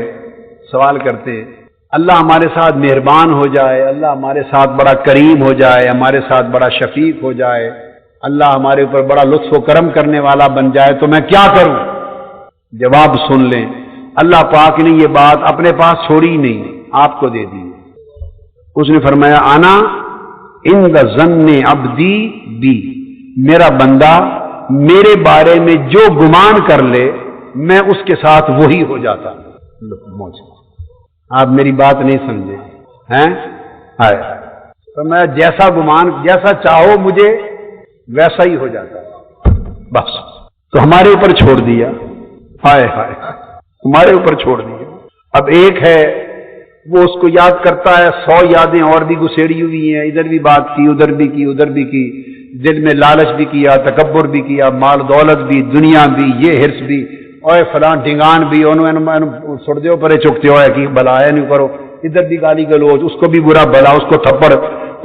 سوال کرتے ہیں. اللہ ہمارے ساتھ مہربان ہو جائے، اللہ ہمارے ساتھ بڑا کریم ہو جائے، ہمارے ساتھ بڑا شفیق ہو جائے، اللہ ہمارے اوپر بڑا لطف و کرم کرنے والا بن جائے تو میں کیا کروں؟ جواب سن لیں، اللہ پاک نے یہ بات اپنے پاس چھوڑی نہیں، آپ کو دے دی. اس نے فرمایا انا عند ظن عبدی بی. میرا بندہ میرے بارے میں جو گمان کر لے میں اس کے ساتھ وہی ہو جاتا ہوں. آپ میری بات نہیں سمجھے ہیں؟ تو میں جیسا گمان، جیسا چاہو مجھے ویسا ہی ہو جاتا ہے. بس تو ہمارے اوپر چھوڑ دیا، ہائے ہائے ہمارے اوپر چھوڑ دیا. اب ایک ہے وہ اس کو یاد کرتا ہے، 100 یادیں اور بھی گسیڑی ہوئی ہیں، ادھر بھی بات کی، ادھر بھی کی، ادھر بھی کی، دل میں لالچ بھی کیا، تکبر بھی کیا، مال دولت بھی، دنیا بھی، یہ حرص بھی، اور فلاں ڈنگان بھی، چھوڑ دیو پرے چکتے ہو کہ بلایا نہیں کرو. ادھر بھی گالی گلوچ، اس کو بھی برا بلا، اس کو تھپڑ،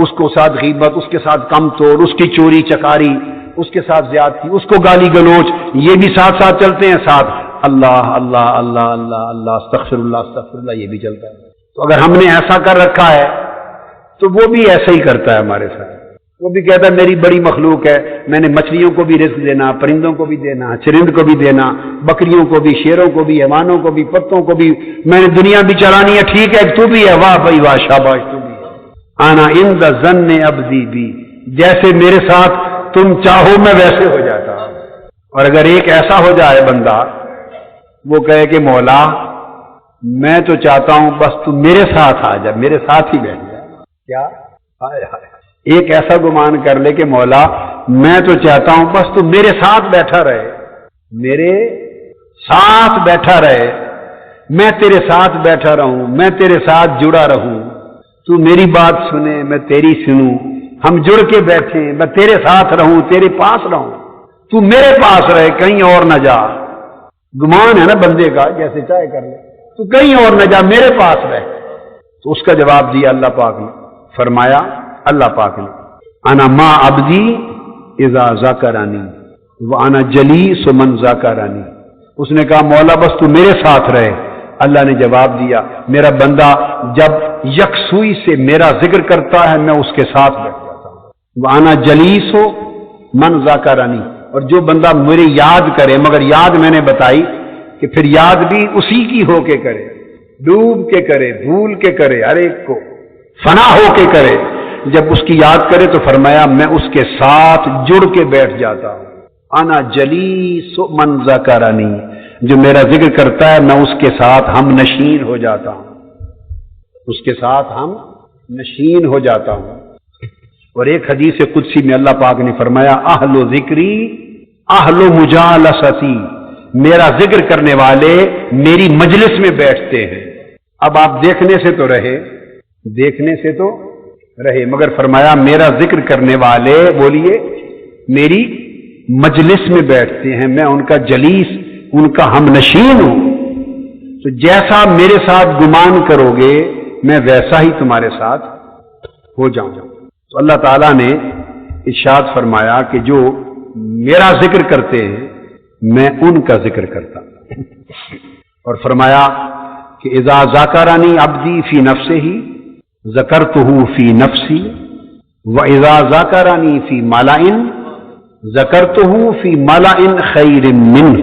اس کو ساتھ غیبت، اس کے ساتھ کم توڑ، اس کی چوری چکاری، اس کے ساتھ زیادتی، اس کو گالی گلوچ، یہ بھی ساتھ ساتھ چلتے ہیں. ساتھ اللہ اللہ اللہ اللہ اللہ استغفر اللہ یہ بھی چلتا ہے. تو اگر ہم نے ایسا کر رکھا ہے تو وہ بھی ایسا ہی کرتا ہے ہمارے ساتھ. وہ بھی کہتا ہے میری بڑی مخلوق ہے، میں نے مچھلیوں کو بھی رزق دینا، پرندوں کو بھی دینا، چرند کو بھی دینا، بکریوں کو بھی، شیروں کو بھی، حیوانوں کو بھی، پتوں کو بھی، میں نے دنیا بھی چلانی ہے. ٹھیک ہے تو بھی ہے، واہ بھائی واہ شاباش تو بھی ہے. انا عند ظن عبدی بی. جیسے میرے ساتھ تم چاہو میں ویسے ہو جاتا ہوں. اور اگر ایک ایسا ہو جائے بندہ وہ کہے کہ مولا میں تو چاہتا ہوں بس تو میرے ساتھ آ جا، میرے ساتھ ہی بیٹھ جا. کیا ہائے ہائے. ایک ایسا گمان کر لے کہ مولا میں تو چاہتا ہوں بس تو میرے ساتھ بیٹھا رہے، میرے ساتھ بیٹھا رہے، میں تیرے ساتھ بیٹھا رہوں، میں تیرے ساتھ جڑا رہوں، تو میری بات سنے میں تیری سنوں، ہم جڑ کے بیٹھیں، میں تیرے ساتھ رہوں، تیرے پاس رہوں، تو میرے پاس رہے، کہیں اور نہ جا۔ گمان ہے نا بندے کا، جیسے چاہے کر لے، تو کہیں اور نہ جا، میرے پاس رہے۔ تو اس کا جواب دیا اللہ پاک نے، فرمایا اللہ پاک نے انا ما عبدی اذا ذکرانی وانا جلیس من ذکرانی۔ اس نے کہا مولا بس تو میرے ساتھ رہے۔ اللہ نے جواب دیا میرا بندہ جب یکسوئی سے میرا ذکر کرتا ہے میں اس کے ساتھ بیٹھ جاتا ہوں۔ وانا جلیس ہو من ذکرانی، اور جو بندہ میرے یاد کرے، مگر یاد میں نے بتائی کہ پھر یاد بھی اسی کی ہو کے کرے، ڈوب کے کرے، بھول کے کرے، ہر ایک کو فنا ہو کے کرے۔ جب اس کی یاد کرے تو فرمایا میں اس کے ساتھ جڑ کے بیٹھ جاتا ہوں۔ انا جلیس من ذکرانی، جو میرا ذکر کرتا ہے میں اس کے ساتھ ہم نشین ہو جاتا ہوں، اس کے ساتھ ہم نشین ہو جاتا ہوں۔ اور ایک حدیث قدسی میں اللہ پاک نے فرمایا اہل و ذکری اہل و مجالستی، میرا ذکر کرنے والے میری مجلس میں بیٹھتے ہیں۔ اب آپ دیکھنے سے تو رہے، دیکھنے سے تو رہے، مگر فرمایا میرا ذکر کرنے والے بولیے میری مجلس میں بیٹھتے ہیں، میں ان کا جلیس، ان کا ہم نشین ہوں۔ تو جیسا میرے ساتھ گمان کرو گے میں ویسا ہی تمہارے ساتھ ہو جاؤں۔ تو اللہ تعالیٰ نے ارشاد فرمایا کہ جو میرا ذکر کرتے ہیں میں ان کا ذکر کرتا ہوں، اور فرمایا کہ اذا ذکرنی عبدی فی نفسہ ذکرتہ فی نفسی واذا ذکرنی فی ملأ ذکرتہ فی ملأ خیر منہ۔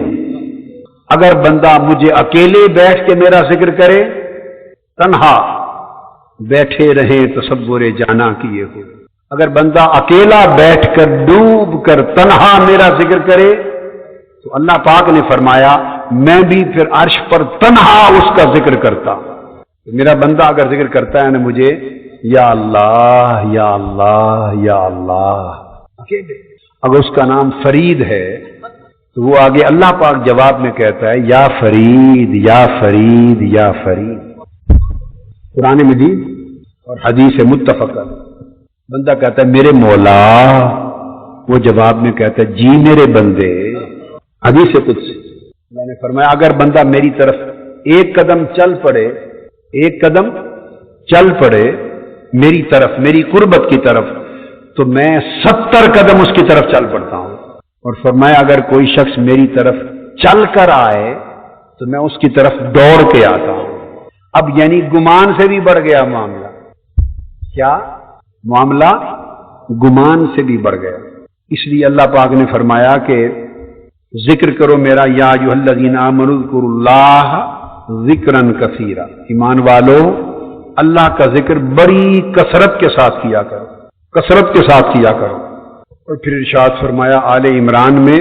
اگر بندہ مجھے اکیلے بیٹھ کے میرا ذکر کرے، تنہا بیٹھے رہیں تصور جانا کیے ہو، اگر بندہ اکیلا بیٹھ کر ڈوب کر تنہا میرا ذکر کرے تو اللہ پاک نے فرمایا میں بھی پھر عرش پر تنہا اس کا ذکر کرتا ہوں۔ میرا بندہ اگر ذکر کرتا ہے نا مجھے یا اللہ یا اللہ یا اللہ اکیلے، اگر اس کا نام فرید ہے تو وہ آگے اللہ پاک جواب میں کہتا ہے یا فرید یا فرید یا فرید۔ قرآن مجید اور حدیث متفقہ، بندہ کہتا ہے میرے مولا، وہ جواب میں کہتا ہے جی میرے بندے۔ حدیث قدسی میں نے فرمایا اگر بندہ میری طرف ایک قدم چل پڑے، ایک قدم چل پڑے میری طرف، میری قربت کی طرف، تو میں 70 قدم اس کی طرف چل پڑتا ہوں۔ اور فرمایا اگر کوئی شخص میری طرف چل کر آئے تو میں اس کی طرف دوڑ کے آتا ہوں۔ اب یعنی گمان سے بھی بڑھ گیا معاملہ، کیا معاملہ گمان سے بھی بڑھ گیا۔ اس لیے اللہ پاک نے فرمایا کہ ذکر کرو میرا یا ایھا الذین آمنوا اذکروا اللہ ذکرا کثیرا، ایمان والو اللہ کا ذکر بڑی کثرت کے ساتھ کیا کرو، کثرت کے ساتھ کیا کرو۔ اور پھر ارشاد فرمایا آل عمران میں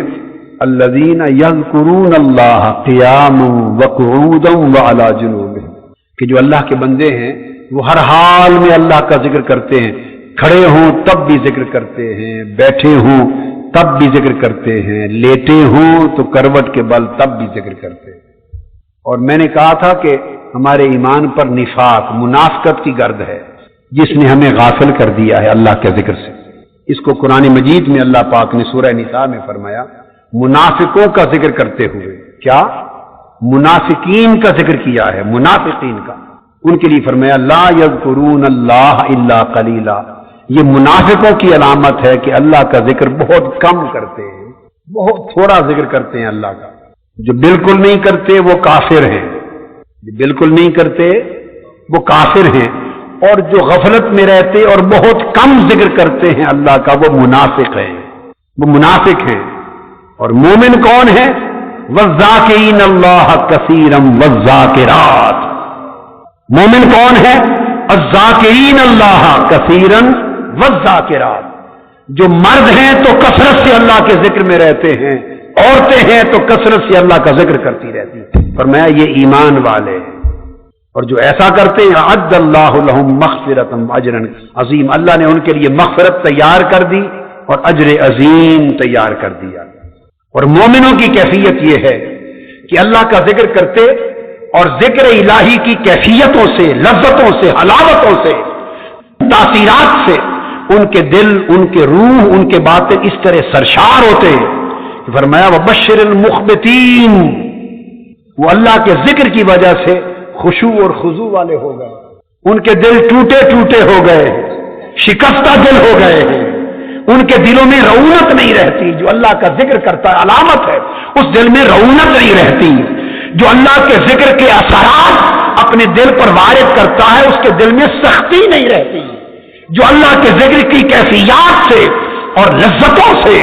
الذین یذکرون اللہ قیاما وقعودا وعلی جنوبہم، کہ جو اللہ کے بندے ہیں وہ ہر حال میں اللہ کا ذکر کرتے ہیں، کھڑے ہوں تب بھی ذکر کرتے ہیں، بیٹھے ہوں تب بھی ذکر کرتے ہیں، لیٹے ہوں تو کروٹ کے بل تب بھی ذکر کرتے ہیں۔ اور میں نے کہا تھا کہ ہمارے ایمان پر نفاق، منافقت کی گرد ہے جس نے ہمیں غافل کر دیا ہے اللہ کے ذکر سے۔ اس کو قرآن مجید میں اللہ پاک نے سورہ نساء میں فرمایا منافقوں کا ذکر کرتے ہوئے، کیا منافقین کا ذکر کیا ہے، منافقین کا، ان کے لیے فرمایا لا یذکرون اللہ الا قلیلا۔ یہ منافقوں کی علامت ہے کہ اللہ کا ذکر بہت کم کرتے ہیں، بہت تھوڑا ذکر کرتے ہیں اللہ کا۔ جو بالکل نہیں کرتے وہ کافر ہیں، جو بالکل نہیں کرتے وہ کافر ہیں، اور جو غفلت میں رہتے اور بہت کم ذکر کرتے ہیں اللہ کا وہ منافق ہیں، وہ منافق ہیں۔ اور مومن کون ہے؟ والذاکرین اللہ کثیرا والذاکرات۔ مومن کون ہے؟ الذاکرین اللہ کثیرا والذاکرات، جو مرد ہیں تو کثرت سے اللہ کے ذکر میں رہتے ہیں، عورتیں ہیں تو کثرت سے اللہ کا ذکر کرتی رہتی ہیں۔ فرمایا یہ ایمان والے ہیں۔ اور جو ایسا کرتے ہیں اعد اللہ لہم مغفرۃ واجرا عظیم، اللہ نے ان کے لیے مغفرت تیار کر دی اور اجر عظیم تیار کر دیا۔ اور مومنوں کی کیفیت یہ ہے کہ اللہ کا ذکر کرتے اور ذکر الہی کی کیفیتوں سے، لذتوں سے، حلاوتوں سے، تاثیرات سے ان کے دل، ان کے روح، ان کے باطن اس طرح سرشار ہوتے ہیں۔ فرمایا وبشر المخبتین، وہ اللہ کے ذکر کی وجہ سے خشوع اور خضوع والے ہو گئے، ان کے دل ٹوٹے ٹوٹے ہو گئے، شکستہ دل ہو گئے ہیں، ان کے دلوں میں رونق نہیں رہتی۔ جو اللہ کا ذکر کرتا ہے علامت ہے، اس دل میں رونق نہیں رہتی۔ جو اللہ کے ذکر کے اثرات اپنے دل پر وارد کرتا ہے، اس کے دل میں سختی نہیں رہتی۔ جو اللہ کے ذکر کی کیفیات سے اور لذتوں سے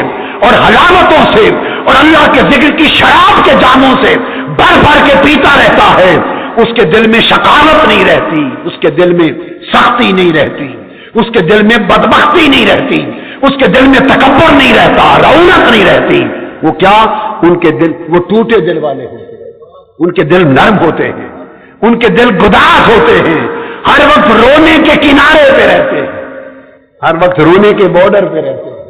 اور حلاوتوں سے اور اللہ کے ذکر کی شراب کے جاموں سے بھر بھر کے پیتا رہتا ہے، اس کے دل میں شقاوت نہیں رہتی، اس کے دل میں سختی نہیں رہتی، اس کے دل میں بدبختی نہیں رہتی، اس کے دل میں تکبر نہیں رہتا، رونق نہیں رہتی۔ وہ کیا؟ ان کے دل وہ ٹوٹے دل والے ہوتے ہیں، ان کے دل نرم ہوتے ہیں، ان کے دل گداس ہوتے ہیں، ہر وقت رونے کے کنارے پہ رہتے ہیں، ہر وقت رونے کے بارڈر پہ رہتے ہیں،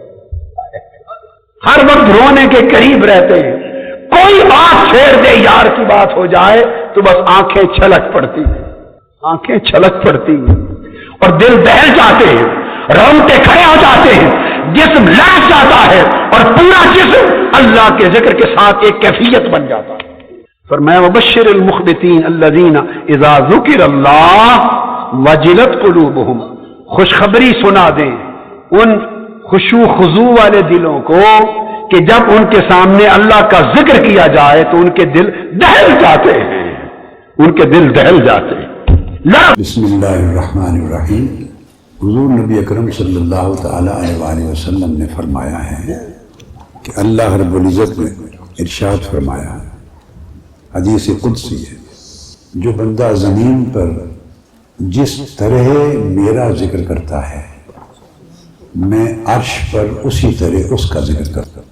ہر وقت رونے کے قریب رہتے ہیں۔ کوئی بات چھیڑ دے، یار کی بات ہو جائے تو بس آنکھیں چھلک پڑتی ہیں، آنکھیں چھلک پڑتی ہیں اور دل دہل جاتے ہیں، رونگٹے کھڑے ہو جاتے ہیں، جسم لرز جاتا ہے اور پورا جسم اللہ کے ذکر کے ساتھ ایک کیفیت بن جاتا ہے۔ فرمایا وبشر المخبتین الذین اذا ذکر اللہ وجلت قلوبہم، خوشخبری سنا دیں ان خشوع خضوع والے دلوں کو کہ جب ان کے سامنے اللہ کا ذکر کیا جائے تو ان کے دل دہل جاتے ہیں، ان کے دل دہل جاتے ہیں۔ بسم اللہ الرحمن الرحیم۔ حضور نبی اکرم صلی اللہ تعالی علیہ وآلہ وسلم نے فرمایا ہے کہ اللہ رب العزت نے ارشاد فرمایا، حدیث قدسی ہے، جو بندہ زمین پر جس طرح میرا ذکر کرتا ہے میں عرش پر اسی طرح اس کا ذکر کرتا ہوں۔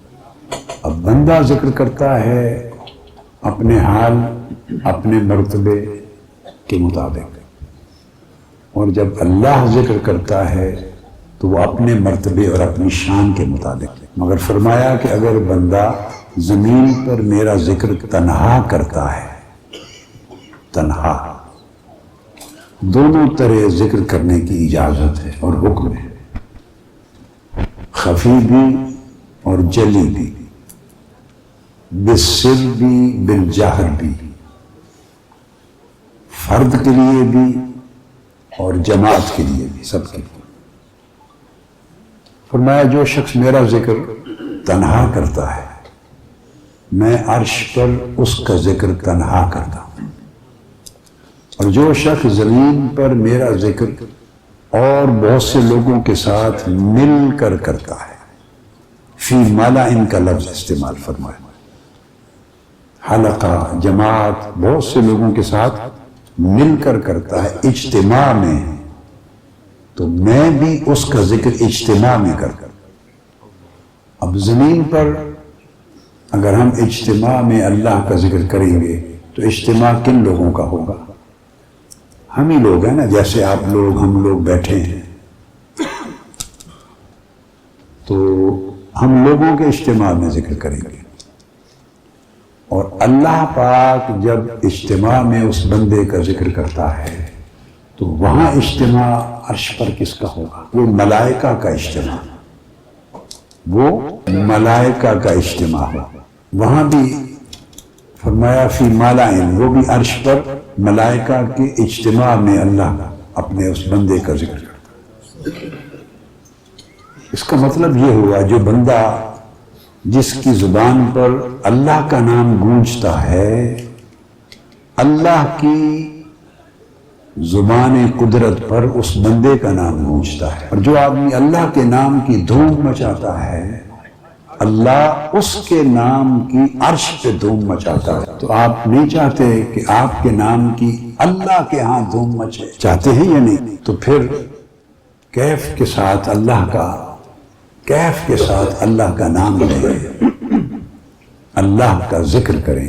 اب بندہ ذکر کرتا ہے اپنے حال، اپنے مرتبے کے مطابق، اور جب اللہ ذکر کرتا ہے تو وہ اپنے مرتبے اور اپنی شان کے مطابق۔ مگر فرمایا کہ اگر بندہ زمین پر میرا ذکر تنہا کرتا ہے، تنہا، دونوں طرح ذکر کرنے کی اجازت ہے اور حکم ہے، خفی بھی اور جلی بھی، بالسر بھی بالجہر بھی، فرد کے لیے بھی اور جماعت کے لیے بھی، سب کے لیے۔ فرمایا جو شخص میرا ذکر تنہا کرتا ہے میں عرش پر اس کا ذکر تنہا کرتا ہوں، اور جو شخص زمین پر میرا ذکر اور بہت سے لوگوں کے ساتھ مل کر کرتا ہے، فی مالا ان کا لفظ استعمال فرمایا، حلقہ، جماعت، بہت سے لوگوں کے ساتھ مل کر کرتا ہے اجتماع میں، تو میں بھی اس کا ذکر اجتماع میں کرتا ہوں۔ اب زمین پر اگر ہم اجتماع میں اللہ کا ذکر کریں گے تو اجتماع کن لوگوں کا ہوگا؟ ہم ہی لوگ ہیں نا، جیسے آپ لوگ، ہم لوگ بیٹھے ہیں، تو ہم لوگوں کے اجتماع میں ذکر کریں گے، اور اللہ پاک جب اجتماع میں اس بندے کا ذکر کرتا ہے تو وہاں اجتماع عرش پر کس کا ہوگا؟ وہ ملائکہ کا اجتماع، وہ ملائکہ کا اجتماع ہوگا۔ وہاں بھی فرمایا فی مالائن، وہ بھی عرش پر ملائکہ کے اجتماع میں اللہ اپنے اس بندے کا ذکر کرتا ہے۔ اس کا مطلب یہ ہوا جو بندہ جس کی زبان پر اللہ کا نام گونجتا ہے، اللہ کی زبان قدرت پر اس بندے کا نام گونجتا ہے، اور جو آدمی اللہ کے نام کی دھوم مچاتا ہے اللہ اس کے نام کی عرش پہ دھوم مچاتا ہے۔ تو آپ نہیں چاہتے کہ آپ کے نام کی اللہ کے ہاں دھوم مچے؟ چاہتے ہیں یا نہیں؟ تو پھر کیف کے ساتھ اللہ کا، کیف کے ساتھ اللہ کا نام لیں، اللہ کا ذکر کریں،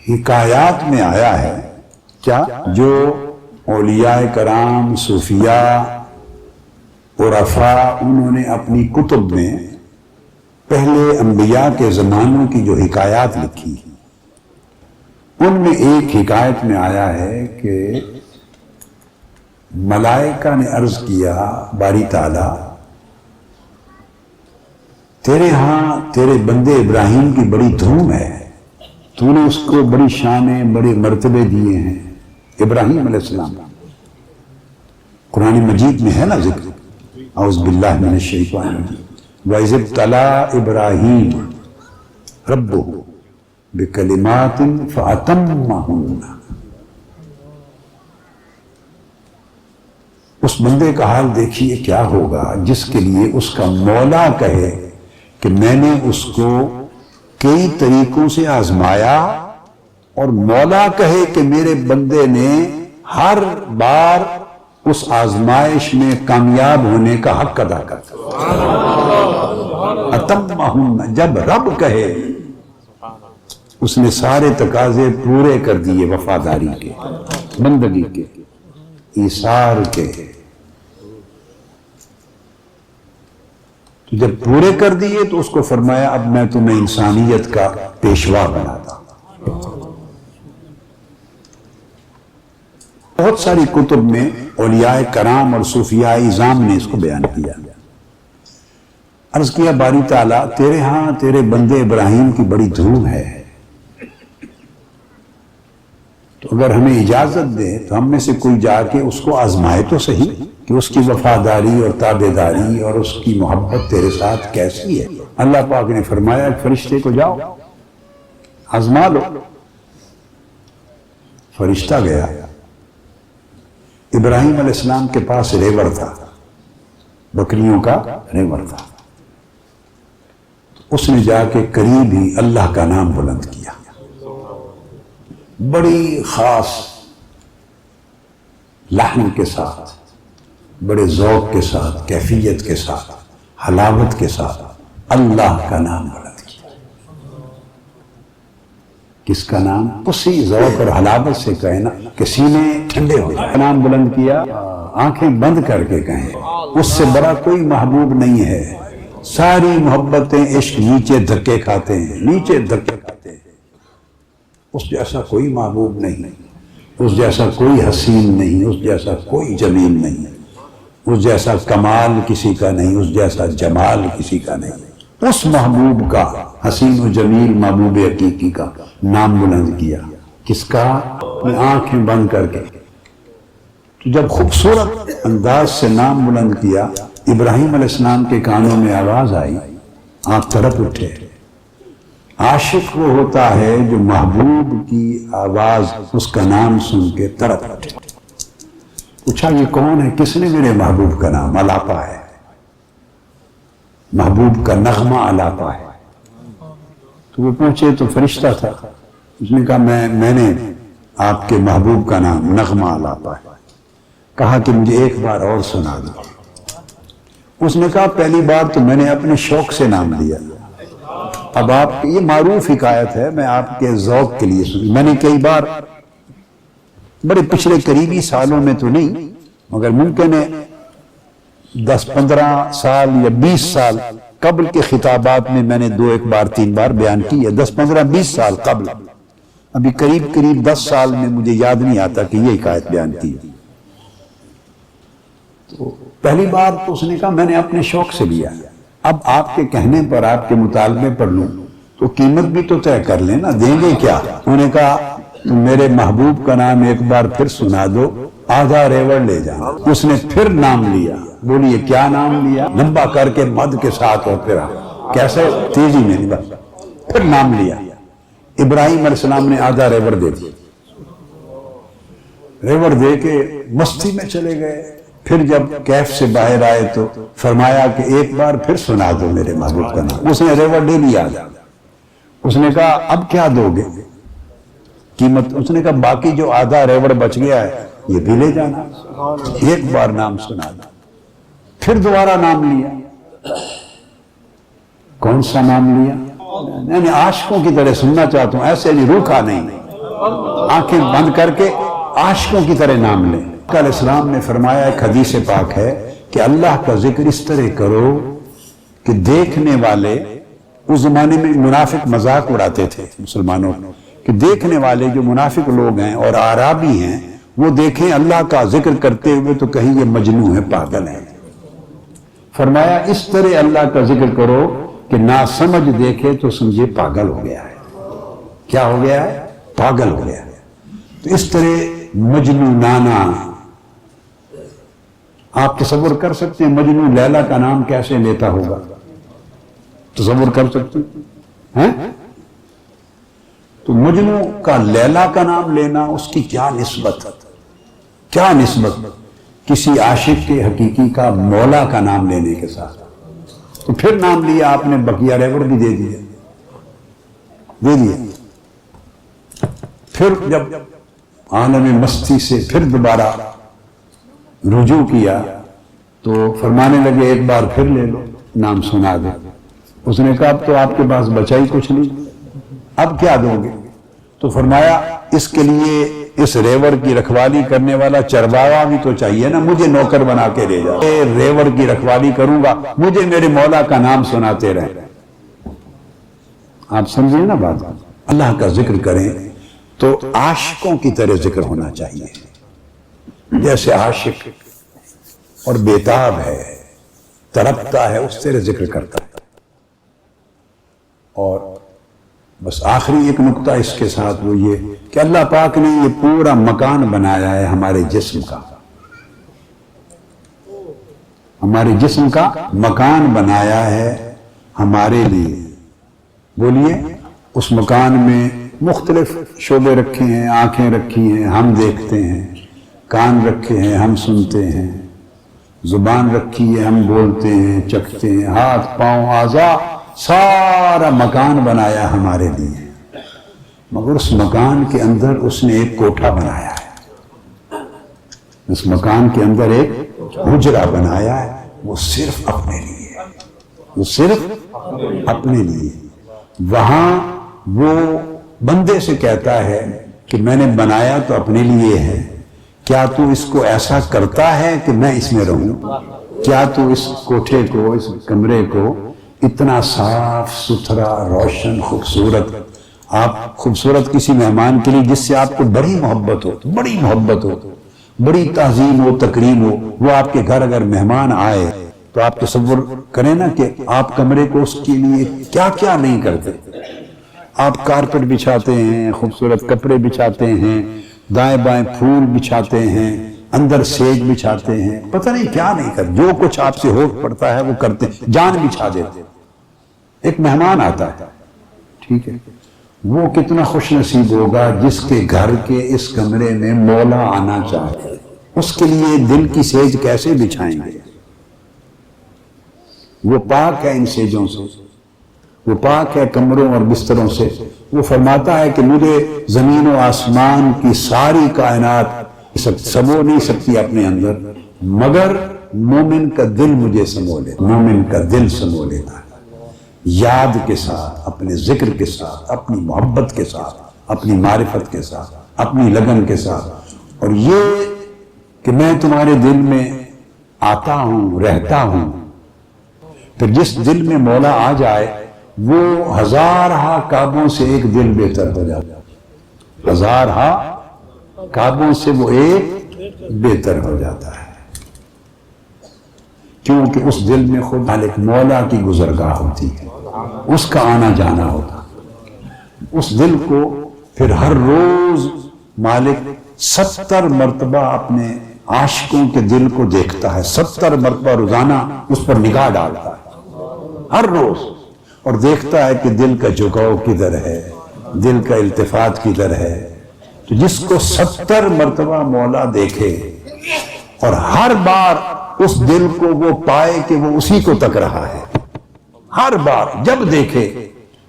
حکایات میں آیا ہے کیا جو اولیاء کرام، صوفیاء، عرفاء، انہوں نے اپنی کتب میں پہلے انبیاء کے زمانوں کی جو حکایات لکھی، ان میں ایک حکایت میں آیا ہے کہ ملائکہ نے عرض کیا باری تعالیٰ تیرے ہاں تیرے بندے ابراہیم کی بڑی دھوم ہے، تو نے اس کو بڑی شانیں، بڑے مرتبے دیے ہیں۔ ابراہیم علیہ السلام قرآن مجید میں ہے نا ذکر، اعوذ باللہ من الشیطان الرجیم، وَإِذِ ابْتَلَىٰ إِبْرَاهِيمُ رَبُّهُ بِكَلِمَاتٍ فَأَتَمَّهُنَّ۔ اس بندے کا حال دیکھیے کیا ہوگا جس کے لیے اس کا مولا کہے کہ میں نے اس کو کئی طریقوں سے آزمایا، اور مولا کہے کہ میرے بندے نے ہر بار اس آزمائش میں کامیاب ہونے کا حق ادا کرتا۔ اتمہن، جب رب کہے اس نے سارے تقاضے پورے کر دیے، وفاداری کے، بندگی کے، ایثار کے۔ تو جب پورے کر دیے تو اس کو فرمایا اب میں تمہیں انسانیت کا پیشوا بناتا ہوں۔ بہت ساری کتب میں اولیاء کرام اور صوفیاء اعظام نے اس کو بیان کیا۔ عرض کیا باری تعالیٰ تیرے ہاں تیرے بندے ابراہیم کی بڑی دھوم ہے، تو اگر ہمیں اجازت دے تو ہم میں سے کوئی جا کے اس کو آزمائے تو صحیح کہ اس کی وفاداری اور تابعداری اور اس کی محبت تیرے ساتھ کیسی ہے۔ اللہ پاک نے فرمایا فرشتے کو جاؤ آزما لو۔ فرشتہ گیا، ابراہیم علیہ السلام کے پاس ریوڑ تھا، بکریوں کا ریوڑ تھا، اس نے جا کے قریب ہی اللہ کا نام بلند کیا، بڑی خاص لحن کے ساتھ، بڑے ذوق کے ساتھ، کیفیت کے ساتھ، حلاوت کے ساتھ اللہ کا نام بلند کیا۔ کس کا نام؟ اسی ذوق اور حلاوت سے کہے نا کہ سینے ٹھنڈے ہو جائے۔ نام بلند کیا، آنکھیں بند کر کے کہیں اس سے بڑا کوئی محبوب نہیں ہے۔ ساری محبتیں عشق نیچے دھکے کھاتے ہیں، نیچے دھکے کھاتے ہیں۔ اس جیسا کوئی محبوب نہیں، اس جیسا کوئی حسین نہیں، اس جیسا کوئی جمیل نہیں، اس جیسا کمال کسی کا نہیں، اس جیسا جمال کسی کا نہیں۔ اس محبوب کا، حسین و جمیل محبوب حقیقی کا نام بلند کیا۔ کس کا؟ آنکھیں بند کر کے۔ تو جب خوبصورت انداز سے نام بلند کیا، ابراہیم علیہ السلام کے کانوں میں آواز آئی، آپ طرف اٹھے۔ عاشق وہ ہوتا ہے جو محبوب کی آواز، اس کا نام سن کے طرف اٹھے۔ پوچھا یہ کون ہے؟ کس نے میرے محبوب کا نام؟ الاپا ہے، محبوب کا نغمہ الاپا ہے۔ تو وہ پوچھے تو فرشتہ تھا، اس نے کہا میں نے آپ کے محبوب کا نام نغمہ الاپا ہے۔ کہا کہ مجھے ایک بار اور سنا دو۔ اس نے کہا پہلی بار تو میں نے اپنے شوق سے نام لیا، اب آپ یہ معروف حکایت ہے، میں آپ کے ذوق کے لیے سنی۔ میں نے کئی بار بڑے پچھلے قریبی سالوں میں تو نہیں، مگر ممکن ہے 10-15 سال یا 20 سال قبل کے خطابات میں میں نے 2-1-3 بار بیان کی ہے، 10-15-20 سال قبل، ابھی قریب 10 سال میں مجھے یاد نہیں آتا کہ یہ حکایت بیان کی۔ تو پہلی بار تو اس نے کہا میں نے اپنے شوق سے لیا، اب آپ کے کہنے پر، آپ کے مطالبے پر لوں تو قیمت بھی تو طے کر لینا، دیں گے کیا؟ انہوں نے کہا تم میرے محبوب کا نام ایک بار پھر سنا دو، آدھا ریوڑ لے جانا۔ اس نے پھر نام لیا، بولیے کیا نام لیا؟ لمبا کر کے مد کے ساتھ، اور پھر کیسے تیزی میں نہیں، بس پھر نام لیا۔ ابراہیم علیہ السلام نے آدھا ریوڑ دے دیا، ریوڑ دے کے مستی میں چلے گئے۔ پھر جب کیف سے باہر آئے تو فرمایا کہ ایک بار پھر سنا دو میرے محبوب کا نام۔ اس نے ریوڑ لے لیا، اس نے کہا اب کیا دو گے قیمت؟ اس نے کہا باقی جو آدھا ریوڑ بچ گیا ہے یہ بھی لے جانا، ایک بار نام سنا دو۔ پھر دوبارہ نام لیا۔ کون سا نام لیا؟ میں عاشقوں کی طرح سننا چاہتا ہوں، ایسے نہیں، روکھا نہیں، آنکھیں بند کر کے عاشقوں کی طرح نام لیں۔ علیہ السلام نے فرمایا، ایک حدیث پاک ہے کہ اللہ کا ذکر اس طرح کرو کہ دیکھنے والے، اس زمانے میں منافق مذاق اڑاتے تھے مسلمانوں کہ دیکھنے والے جو منافق لوگ ہیں اور اعرابی ہیں وہ دیکھیں اللہ کا ذکر کرتے ہوئے تو کہیں یہ مجنون ہے، پاگل ہے۔ فرمایا اس طرح اللہ کا ذکر کرو کہ ناسمجھ دیکھے تو سمجھے پاگل ہو گیا ہے۔ کیا ہو گیا ہے؟ پاگل ہو گیا ہے۔ تو اس طرح مجنونانہ، آپ تصور کر سکتے ہیں مجنون لیلا کا نام کیسے لیتا ہوگا؟ تصور کر سکتے ہیں؟ تو مجنون کا لیلا کا نام لینا، اس کی کیا نسبت، کیا نسبت کسی عاشق کے حقیقی کا مولا کا نام لینے کے ساتھ؟ تو پھر نام لیا آپ نے، بقیہ ریور بھی دے دیا۔ پھر جب عالم مستی سے پھر دوبارہ رجوع کیا تو فرمانے لگے ایک بار پھر لے لو، نام سنا دے۔ اس نے کہا اب تو آپ کے پاس بچا ہی کچھ نہیں، اب کیا دو گے؟ تو فرمایا اس کے لیے اس ریور کی رکھوالی کرنے والا چرواوا بھی تو چاہیے نا، مجھے نوکر بنا کے لے جاؤ، ریور کی رکھوالی کروں گا، مجھے میرے مولا کا نام سناتے رہے۔ آپ سمجھیں نا بات؟ اللہ کا ذکر کریں تو عاشقوں کی طرح ذکر ہونا چاہیے، جیسے عاشق اور بیتاب ہے، تڑپتا ہے، اس طرح ذکر کرتا ہے۔ اور بس آخری ایک نقطہ اس کے ساتھ وہ یہ کہ اللہ پاک نے یہ پورا مکان بنایا ہے ہمارے جسم کا، ہمارے جسم کا مکان بنایا ہے ہمارے لیے۔ بولیے، اس مکان میں مختلف شعبے رکھے ہیں، آنکھیں رکھی ہیں ہم دیکھتے ہیں، کان رکھے ہیں ہم سنتے ہیں، زبان رکھی ہے ہم بولتے ہیں چکھتے ہیں، ہاتھ پاؤں اعضاء، سارا مکان بنایا ہمارے لیے۔ مگر اس مکان کے اندر اس نے ایک کوٹھا بنایا ہے، اس مکان کے اندر ایک حجرہ بنایا ہے، وہ صرف اپنے لیے، وہ صرف اپنے لیے۔ وہاں وہ بندے سے کہتا ہے کہ میں نے بنایا تو اپنے لیے ہے، کیا تو اس کو ایسا کرتا ہے کہ میں اس میں رہوں؟ کیا تو اس کوٹھے کو، اس کمرے کو اتنا صاف ستھرا، روشن، خوبصورت، آپ خوبصورت کسی مہمان کے لیے جس سے آپ کو بڑی محبت ہو، بڑی محبت ہو، بڑی تعظیم ہو، تکریم ہو، وہ آپ کے گھر اگر مہمان آئے تو آپ تصور کریں نا کہ آپ کمرے کو اس کے لیے کیا کیا نہیں کرتے۔ آپ کارپٹ بچھاتے ہیں، خوبصورت کپڑے بچھاتے ہیں، دائیں بائیں پھول بچھاتے ہیں، اندر سیج بچھاتے ہیں، پتہ نہیں کیا نہیں کرتے، جو کچھ آپ سے ہو پڑتا ہے وہ کرتے، جان بچھا دیتے۔ ایک مہمان آتا ہے، ٹھیک ہے، وہ کتنا خوش نصیب ہوگا جس کے گھر کے اس کمرے میں مولا آنا چاہے، اس کے لیے دل کی سیج کیسے بچھائیں گے؟ وہ پاک ہے ان سیجوں سے، وہ پاک ہے کمروں اور بستروں سے۔ وہ فرماتا ہے کہ مجھے زمین و آسمان کی ساری کائنات سمو نہیں سکتی اپنے اندر، مگر مومن کا دل مجھے سمو لیتا، مومن کا دل سمو لیتا ہے، یاد کے ساتھ، اپنے ذکر کے ساتھ، اپنی محبت کے ساتھ، اپنی معرفت کے ساتھ، اپنی لگن کے ساتھ۔ اور یہ کہ میں تمہارے دل میں آتا ہوں، رہتا ہوں، پھر جس دل میں مولا آ جائے وہ ہزارہا کعبوں سے ایک دل بہتر ہو جاتا ہے، ہزارہا کعبوں سے وہ ایک بہتر ہو جاتا ہے، کیونکہ اس دل میں خود مالک مولا کی گزرگاہ ہوتی ہے، اس کا آنا جانا ہوتا ہے۔ اس دل کو پھر ہر روز مالک 70 مرتبہ اپنے عاشقوں کے دل کو دیکھتا ہے، 70 مرتبہ روزانہ اس پر نگاہ ڈالتا ہے ہر روز، اور دیکھتا ہے کہ دل کا جھکاؤ کدھر ہے، دل کا التفات کدھر ہے۔ تو جس کو 70 مرتبہ مولا دیکھے اور ہر بار اس دل کو وہ پائے کہ وہ اسی کو تک رہا ہے، ہر بار جب دیکھے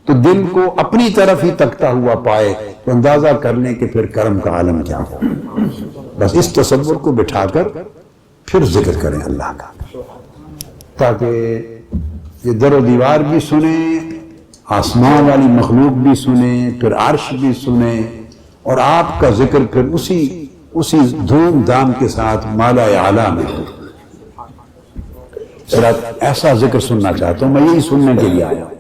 تو دل کو اپنی طرف ہی تکتا ہوا پائے، تو اندازہ کر لیں کہ پھر کرم کا عالم کیا ہو۔ بس اس تصور کو بٹھا کر پھر ذکر کریں اللہ کا، تاکہ یہ در و دیوار بھی سنیں، آسمان والی مخلوق بھی سنیں، پھر عرش بھی سنیں، اور آپ کا ذکر پھر اسی دھوم دھام کے ساتھ مالا اعلیٰ میں ہو۔ ایسا ذکر سننا چاہتا ہوں، میں یہی سننے کے لیے آیا ہوں۔